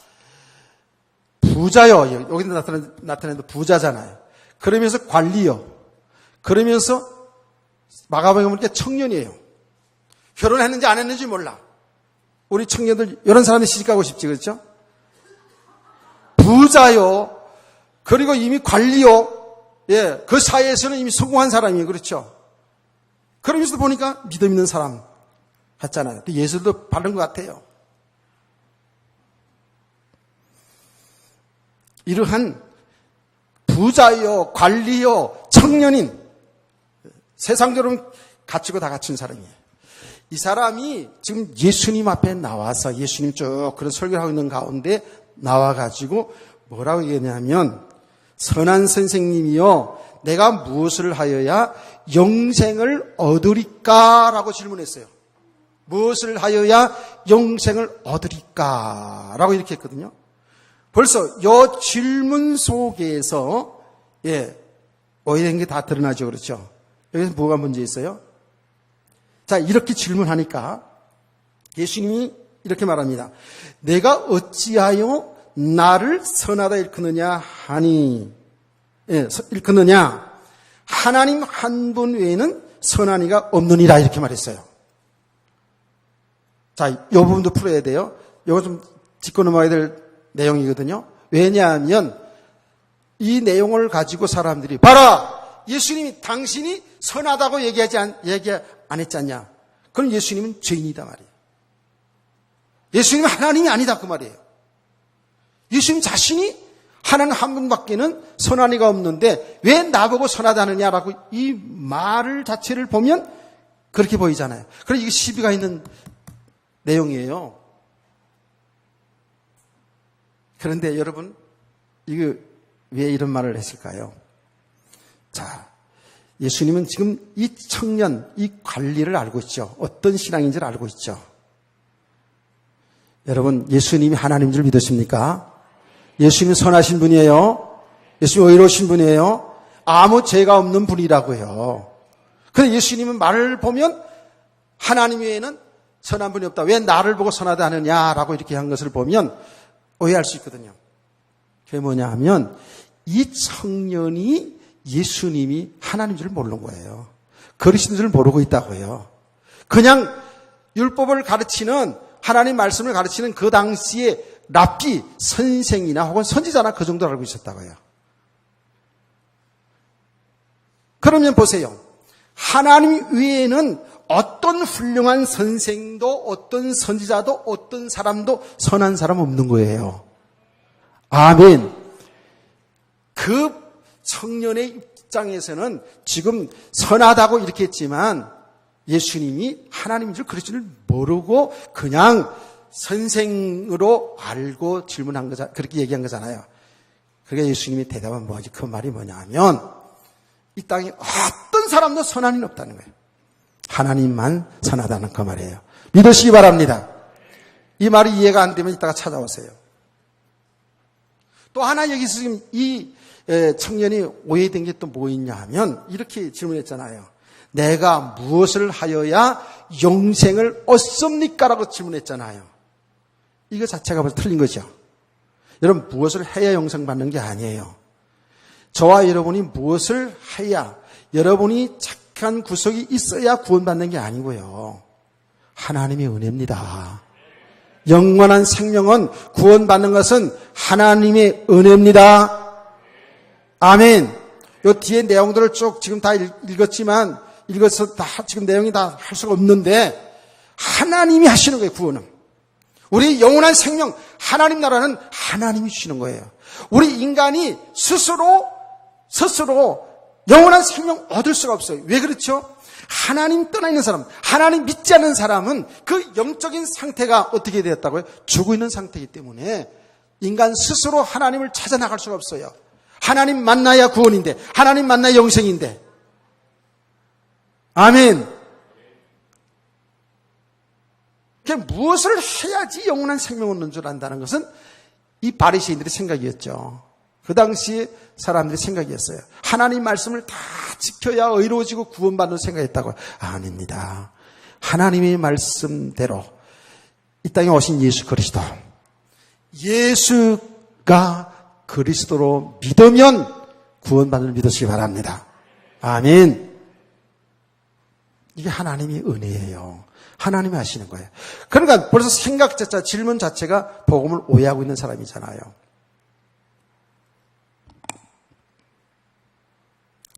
부자요. 여기 나타내는 부자잖아요. 그러면서 관리요. 그러면서 마가복음은 이렇게 청년이에요. 결혼했는지 안 했는지 몰라. 우리 청년들 이런 사람이 시집가고 싶지, 그렇죠? 부자요. 그리고 이미 관리요. 예, 그 사회에서는 이미 성공한 사람이에요, 그렇죠? 그러면서 보니까 믿음 있는 사람 같잖아요. 또 예술도 바른 것 같아요. 이러한 부자요, 관리요, 청년인 세상적으로 갖추고 다 갖춘 사람이에요. 이 사람이 지금 예수님 앞에 나와서 예수님 쭉 그런 설교를 하고 있는 가운데 나와가지고 뭐라고 얘기했냐면 선한 선생님이요 내가 무엇을 하여야 영생을 얻으리까? 라고 질문했어요. 무엇을 하여야 영생을 얻으리까? 라고 이렇게 했거든요. 벌써 이 질문 속에서 오해된 게 다 드러나죠. 그렇죠? 여기서 뭐가 문제 있어요? 자, 이렇게 질문하니까 예수님이 이렇게 말합니다. 내가 어찌하여 나를 선하다 일컫느냐 하니 일컫느냐 하나님 한 분 외에는 선한 이가 없느니라 이렇게 말했어요. 자, 이 부분도 풀어야 돼요. 이거 좀 짚고 넘어가야 될 내용이거든요. 왜냐하면 이 내용을 가지고 사람들이 봐라! 예수님이 당신이 선하다고 얘기 안 했지 않냐? 그럼 예수님은 죄인이다 말이에요. 예수님은 하나님이 아니다 그 말이에요. 예수님 자신이 하나님 한 분밖에는 선한 이가 없는데 왜 나보고 선하다느냐라고 이 말을 자체를 보면 그렇게 보이잖아요. 그래서 이게 시비가 있는 내용이에요. 그런데 여러분, 이거 왜 이런 말을 했을까요? 자, 예수님은 지금 이 청년, 이 관리를 알고 있죠. 어떤 신앙인지를 알고 있죠. 여러분, 예수님이 하나님인 줄 믿으십니까? 예수님은 선하신 분이에요. 예수님은 의로우신 분이에요. 아무 죄가 없는 분이라고요. 그런데 예수님은 말을 보면 하나님 외에는 선한 분이 없다. 왜 나를 보고 선하다 하느냐라고 이렇게 한 것을 보면 오해할 수 있거든요. 그게 뭐냐 하면 이 청년이 예수님이 하나님인 줄 모르는 거예요. 그리스도인 줄 모르고 있다고요. 그냥 율법을 가르치는 하나님 말씀을 가르치는 그 당시에 랍비, 선생이나 혹은 선지자나 그 정도 알고 있었다고요. 그러면 보세요. 하나님 외에는 어떤 훌륭한 선생도 어떤 선지자도 어떤 사람도 선한 사람 없는 거예요. 아멘. 그 청년의 입장에서는 지금 선하다고 이렇게 했지만 예수님이 하나님인 줄 그리스도를 모르고 그냥 선생으로 알고 질문한 거잖아요. 그렇게 얘기한 거잖아요. 그러니까 예수님이 대답은 뭐지? 그 말이 뭐냐 하면 이 땅에 어떤 사람도 선한 일 없다는 거예요. 하나님만 선하다는 그 말이에요. 믿으시기 바랍니다. 이 말이 이해가 안 되면 이따가 찾아오세요. 또 하나 여기서 지금 이 청년이 오해된 게 또 뭐 있냐 하면 이렇게 질문했잖아요. 내가 무엇을 하여야 영생을 얻습니까? 라고 질문했잖아요. 이거 자체가 벌써 틀린 거죠. 여러분, 무엇을 해야 영생 받는 게 아니에요. 저와 여러분이 무엇을 해야 여러분이 착한 구속이 있어야 구원받는 게 아니고요. 하나님의 은혜입니다. 영원한 생명은 구원받는 것은 하나님의 은혜입니다. 아멘. 요 뒤에 내용들을 쭉 지금 다 읽었지만 읽어서 다 지금 내용이 다 할 수가 없는데 하나님이 하시는 거예요. 구원은. 우리 영원한 생명, 하나님 나라는 하나님이 주시는 거예요. 우리 인간이 스스로 영원한 생명 얻을 수가 없어요. 왜 그렇죠? 하나님 떠나 있는 사람, 하나님 믿지 않는 사람은 그 영적인 상태가 어떻게 되었다고요? 죽어 있는 상태이기 때문에 인간 스스로 하나님을 찾아 나갈 수가 없어요. 하나님 만나야 구원인데, 하나님 만나야 영생인데. 아멘. 무엇을 해야지 영원한 생명 얻는 줄 안다는 것은 이 바리새인들의 생각이었죠. 그 당시 사람들의 생각이었어요. 하나님 말씀을 다 지켜야 의로워지고 구원받는 생각이었다고. 아닙니다. 하나님의 말씀대로 이 땅에 오신 예수 그리스도, 예수가 그리스도로 믿으면 구원받는 믿으시기 바랍니다. 아멘. 이게 하나님의 은혜예요. 하나님이 하시는 거예요. 그러니까 벌써 생각 자체, 질문 자체가 복음을 오해하고 있는 사람이잖아요.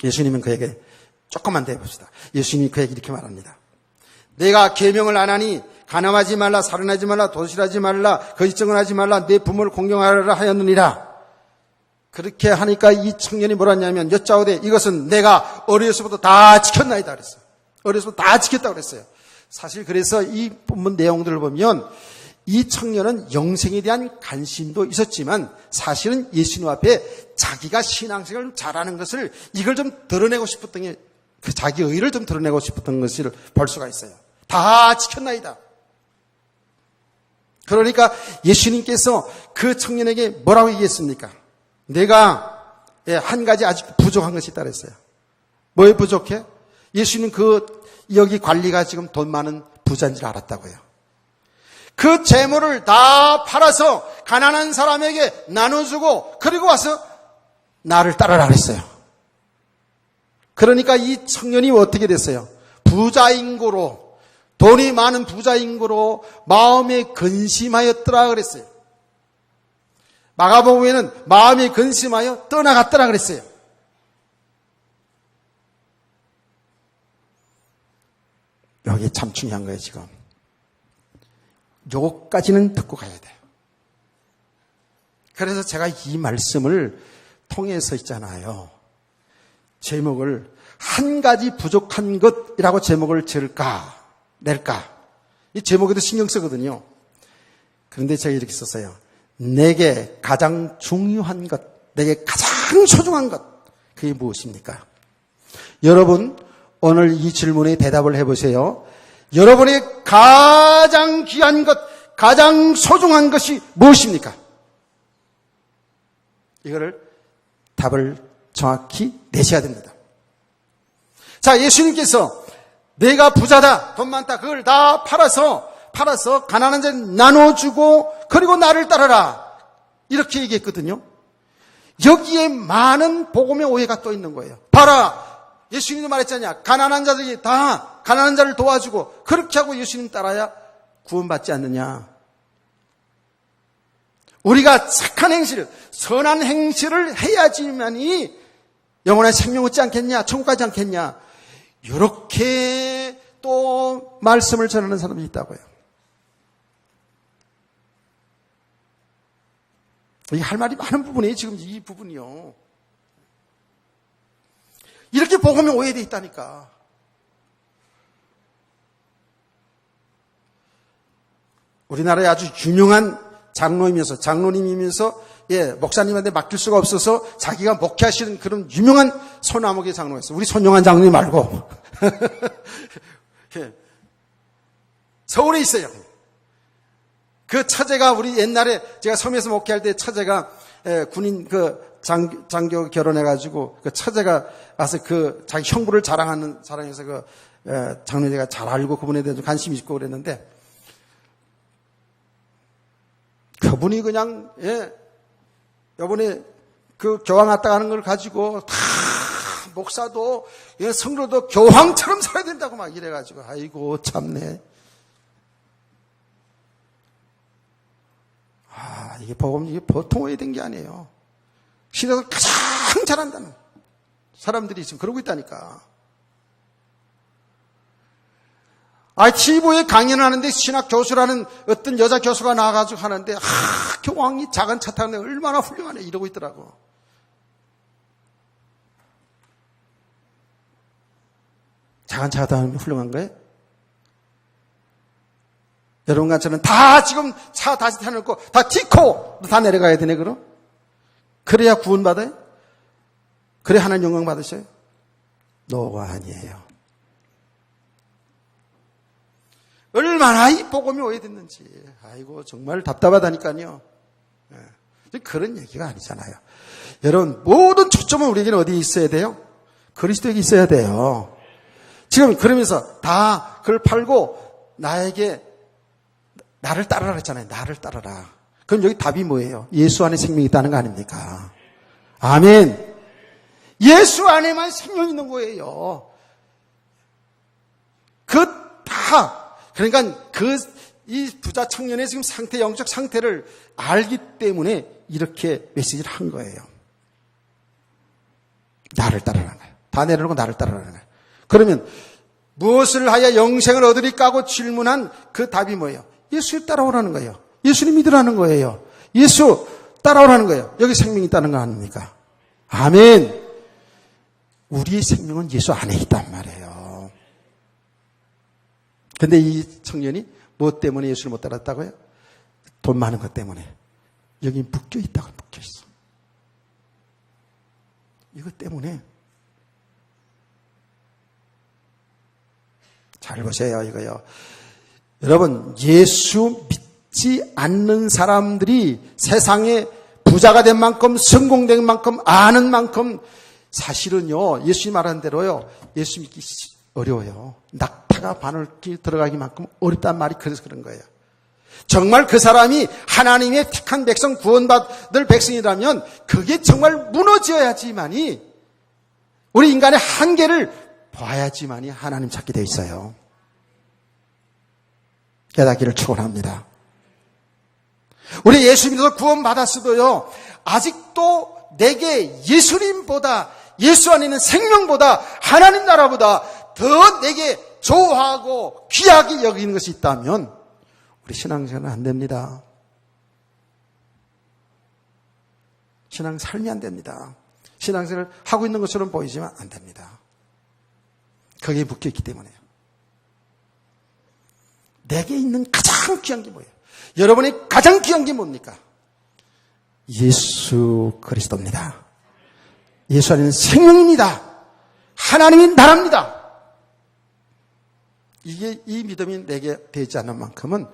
예수님은 그에게 조금만 더 해봅시다. 예수님이 그에게 이렇게 말합니다. 내가 계명을 안 하니 간음하지 말라, 살인하지 말라, 도둑질하지 말라, 거짓증언 하지 말라, 내 부모를 공경하라 하였느니라. 그렇게 하니까 이 청년이 뭐라 했냐면 여짜오되 이것은 내가 어려서부터 다 지켰나이다 그랬어요. 어려서부터 다 지켰다고 그랬어요. 사실 그래서 이 본문 내용들을 보면 이 청년은 영생에 대한 관심도 있었지만 사실은 예수님 앞에 자기가 신앙생활을 잘하는 것을 이걸 좀 드러내고 싶었던 게 그 자기 의를 좀 드러내고 싶었던 것을 볼 수가 있어요. 다 지켰나이다. 그러니까 예수님께서 그 청년에게 뭐라고 얘기했습니까? 내가 한 가지 아직 부족한 것이 있다 그랬어요. 뭐에 부족해? 예수님 여기 관리가 지금 돈 많은 부자인 줄 알았다고요. 그 재물을 다 팔아서 가난한 사람에게 나눠주고 그리고 와서 나를 따르라 그랬어요. 그러니까 이 청년이 어떻게 됐어요? 부자인고로, 돈이 많은 부자인고로 마음에 근심하였더라 그랬어요. 마가복음에는 마음에 근심하여 떠나갔더라 그랬어요. 여기 참 중요한 거예요, 지금. 요거까지는 듣고 가야 돼요. 그래서 제가 이 말씀을 통해서 있잖아요. 제목을 한 가지 부족한 것이라고 제목을 낼까. 이 제목에도 신경 쓰거든요. 그런데 제가 이렇게 썼어요. 내게 가장 중요한 것, 내게 가장 소중한 것, 그게 무엇입니까? 여러분, 오늘 이 질문에 대답을 해보세요. 여러분의 가장 귀한 것, 가장 소중한 것이 무엇입니까? 이거를 답을 정확히 내셔야 됩니다. 자, 예수님께서 내가 부자다, 돈 많다, 그걸 다 팔아서 가난한 자 나눠주고 그리고 나를 따르라. 이렇게 얘기했거든요. 여기에 많은 복음의 오해가 또 있는 거예요. 봐라, 예수님도 말했잖냐. 가난한 자들이 다 가난한 자를 도와주고 그렇게 하고 예수님 따라야 구원받지 않느냐. 우리가 착한 행실을, 선한 행실을 해야지만이 영원한 생명 얻지 않겠냐, 천국 가지 않겠냐. 이렇게 또 말씀을 전하는 사람이 있다고요. 이게 할 말이 많은 부분이에요. 지금 이 부분이요. 이렇게 복음이 오해되어 있다니까. 우리나라에 아주 유명한 장로님이면서 목사님한테 맡길 수가 없어서 자기가 목회하시는 그런 유명한 소나무계 장로가 있어요. 우리 손용환 장로님 말고. 서울에 있어요. 그 처제가 우리 옛날에 제가 섬에서 목회할 때 처제가 군인 장교 결혼해가지고 그 처제가 와서 자기 형부를 자랑해서 장로제가 잘 알고 그분에 대해서 관심이 있고 그랬는데 그분이 그냥 요번에 그 교황 왔다 가는 걸 가지고 다 목사도 성도도 교황처럼 살아야 된다고 막 이래가지고 아이고 참네. 이게 복음이 보통 오해된 게 아니에요. 신학을 가장 잘한다는 사람들이 지금 그러고 있다니까. TV에 강연을 하는데 신학 교수라는 어떤 여자 교수가 나와가지고 하는데 교황이 작은 차 타는데 얼마나 훌륭하네 이러고 있더라고. 작은 차가 타는 게 훌륭한 거예요? 여러분 같이는 다 지금 차 다시 타놓고 다 티코 다 내려가야 되네 그럼? 그래야 구원받아요? 그래 하나님 영광 받으셔요? 노가 아니에요. 얼마나 이 복음이 오해됐는지. 아이고 정말 답답하다니까요. 그런 얘기가 아니잖아요. 여러분 모든 초점은 우리에게는 어디에 있어야 돼요? 그리스도에게 있어야 돼요. 지금 그러면서 다 그걸 팔고 나를 따르라 했잖아요. 나를 따르라. 그럼 여기 답이 뭐예요? 예수 안에 생명이 있다는 거 아닙니까? 아멘. 예수 안에만 생명이 있는 거예요. 그러니까 이 부자 청년의 지금 영적 상태를 알기 때문에 이렇게 메시지를 한 거예요. 나를 따르라는 거예요. 다 내려놓고 나를 따르라는 거예요. 그러면 무엇을 하여 영생을 얻으리까 하고 질문한 그 답이 뭐예요? 예수 따라오라는 거예요. 예수님 믿으라는 거예요. 예수 따라오라는 거예요. 여기 생명이 있다는 거 아닙니까? 아멘. 우리의 생명은 예수 안에 있단 말이에요. 근데 이 청년이 무엇 때문에 예수를 못 따랐다고요? 돈 많은 것 때문에. 여기 묶여 있다고 묶여 있어. 이것 때문에. 잘 보세요, 이거요. 여러분, 예수 믿지 않는 사람들이 세상에 부자가 된 만큼, 성공된 만큼, 아는 만큼, 사실은요, 예수님 말한 대로요, 예수 믿기 어려워요. 낙타가 바늘길 들어가기만큼 어렵단 말이 그래서 그런 거예요. 정말 그 사람이 하나님의 택한 백성, 구원받을 백성이라면 그게 정말 무너져야지만이 우리 인간의 한계를 봐야지만이 하나님 찾게 되어 있어요. 깨닫기를 축원합니다. 우리 예수 믿어서 구원받았어도요, 아직도 내게 예수님보다, 예수 안에 있는 생명보다, 하나님 나라보다 더 내게 좋아하고 귀하게 여기는 것이 있다면 우리 신앙생활은 안 됩니다. 신앙 삶이 안 됩니다. 신앙생활을 하고 있는 것처럼 보이지만 안 됩니다. 거기에 묶여있기 때문에요. 내게 있는 가장 귀한 게 뭐예요? 여러분이 가장 귀한 게 뭡니까? 예수 그리스도입니다. 예수 안에는 생명입니다. 하나님이 나랍니다. 이 믿음이 내게 되지 않는 만큼은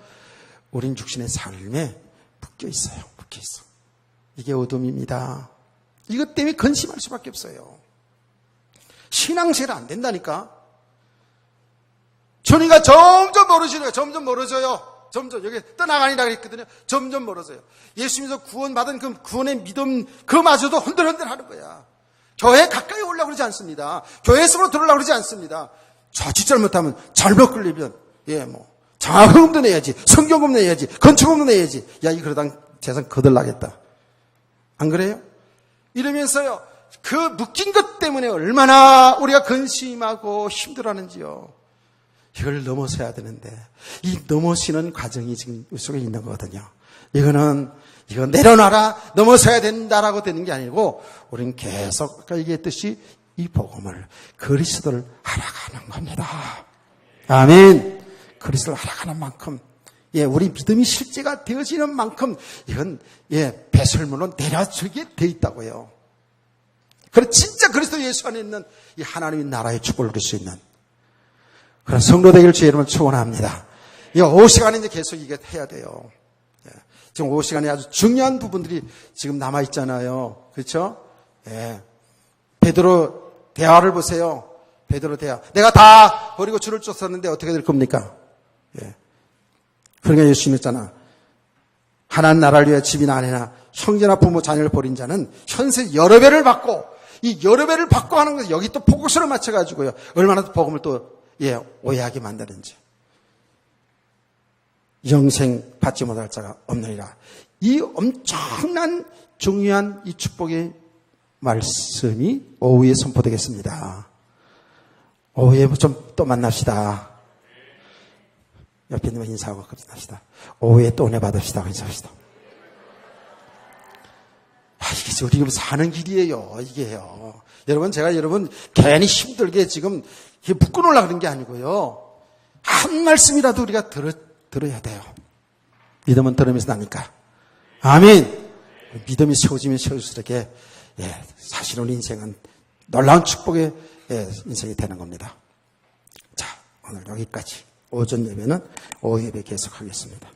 우린 육신의 삶에 묶여 있어요. 묶여 있어. 이게 어둠입니다. 이것 때문에 근심할 수밖에 없어요. 신앙생활 안 된다니까. 천이가 점점 멀어지네요. 점점 멀어져요. 점점 여기 떠나가니라 그랬거든요. 점점 멀어져요. 예수님께서 구원받은 그 구원의 믿음 그마저도 흔들흔들 하는 거야. 교회 가까이 오려고 그러지 않습니다. 교회 속으로 들어오려고 그러지 않습니다. 자칫 잘못하면 잘못 끌리면 장학금도 내야지, 성경금 내야지, 건축금도 내야지. 야, 이 그러다 재산 거들나겠다. 안 그래요? 이러면서요, 그 묶인 것 때문에 얼마나 우리가 근심하고 힘들어하는지요. 이걸 넘어서야 되는데, 이 넘어지는 과정이 지금 이 속에 있는 거거든요. 이거 내려놔라, 넘어서야 된다라고 되는 게 아니고, 우리는 계속 아까 얘기했듯이 이 복음을, 그리스도를 알아가는 겁니다. 아멘. 그리스도를 알아가는 만큼, 우리 믿음이 실제가 되어지는 만큼, 이건, 배설물로 내려주게 되어 있다고요. 그래, 진짜 그리스도 예수 안에 있는 이 하나님의 나라의 축복을 누릴 수 있는 그런 성도 되기를 주의 이름으로 축원합니다. 이 오후 시간에 이제 계속 이게 해야 돼요. 지금 오후 시간에 아주 중요한 부분들이 지금 남아 있잖아요. 그렇죠? 베드로 대화를 보세요. 베드로 대화. 내가 다 버리고 주를 쫓았는데 어떻게 될 겁니까? 그러니까 예수님 했잖아. 하나님 나라를 위해 집이나 아내나 형제나 부모 자녀를 버린 자는 현세 여러 배를 받고, 이 여러 배를 받고 하는 것은 여기 또 포커스를 맞춰가지고요. 얼마나 복음을 또 오해하게 만드는지. 영생 받지 못할 자가 없느니라. 이 엄청난 중요한 이 축복의 말씀이 오후에 선포되겠습니다. 오후에 좀 또 만납시다. 옆에 있는 인사하고 끝납시다. 오후에 또 은혜 받읍시다. 인사합시다. 이게 우리 사는 길이에요. 이게요. 여러분, 제가 여러분 괜히 힘들게 지금 묶어놓으려고 그런 게 아니고요. 한 말씀이라도 우리가 들어야 돼요. 믿음은 들으면서 나니까. 아멘. 믿음이 세워지면 세울수록 사실 우리 인생은 놀라운 축복의 인생이 되는 겁니다. 자, 오늘 여기까지. 오전 예배는 오후 예배 계속하겠습니다.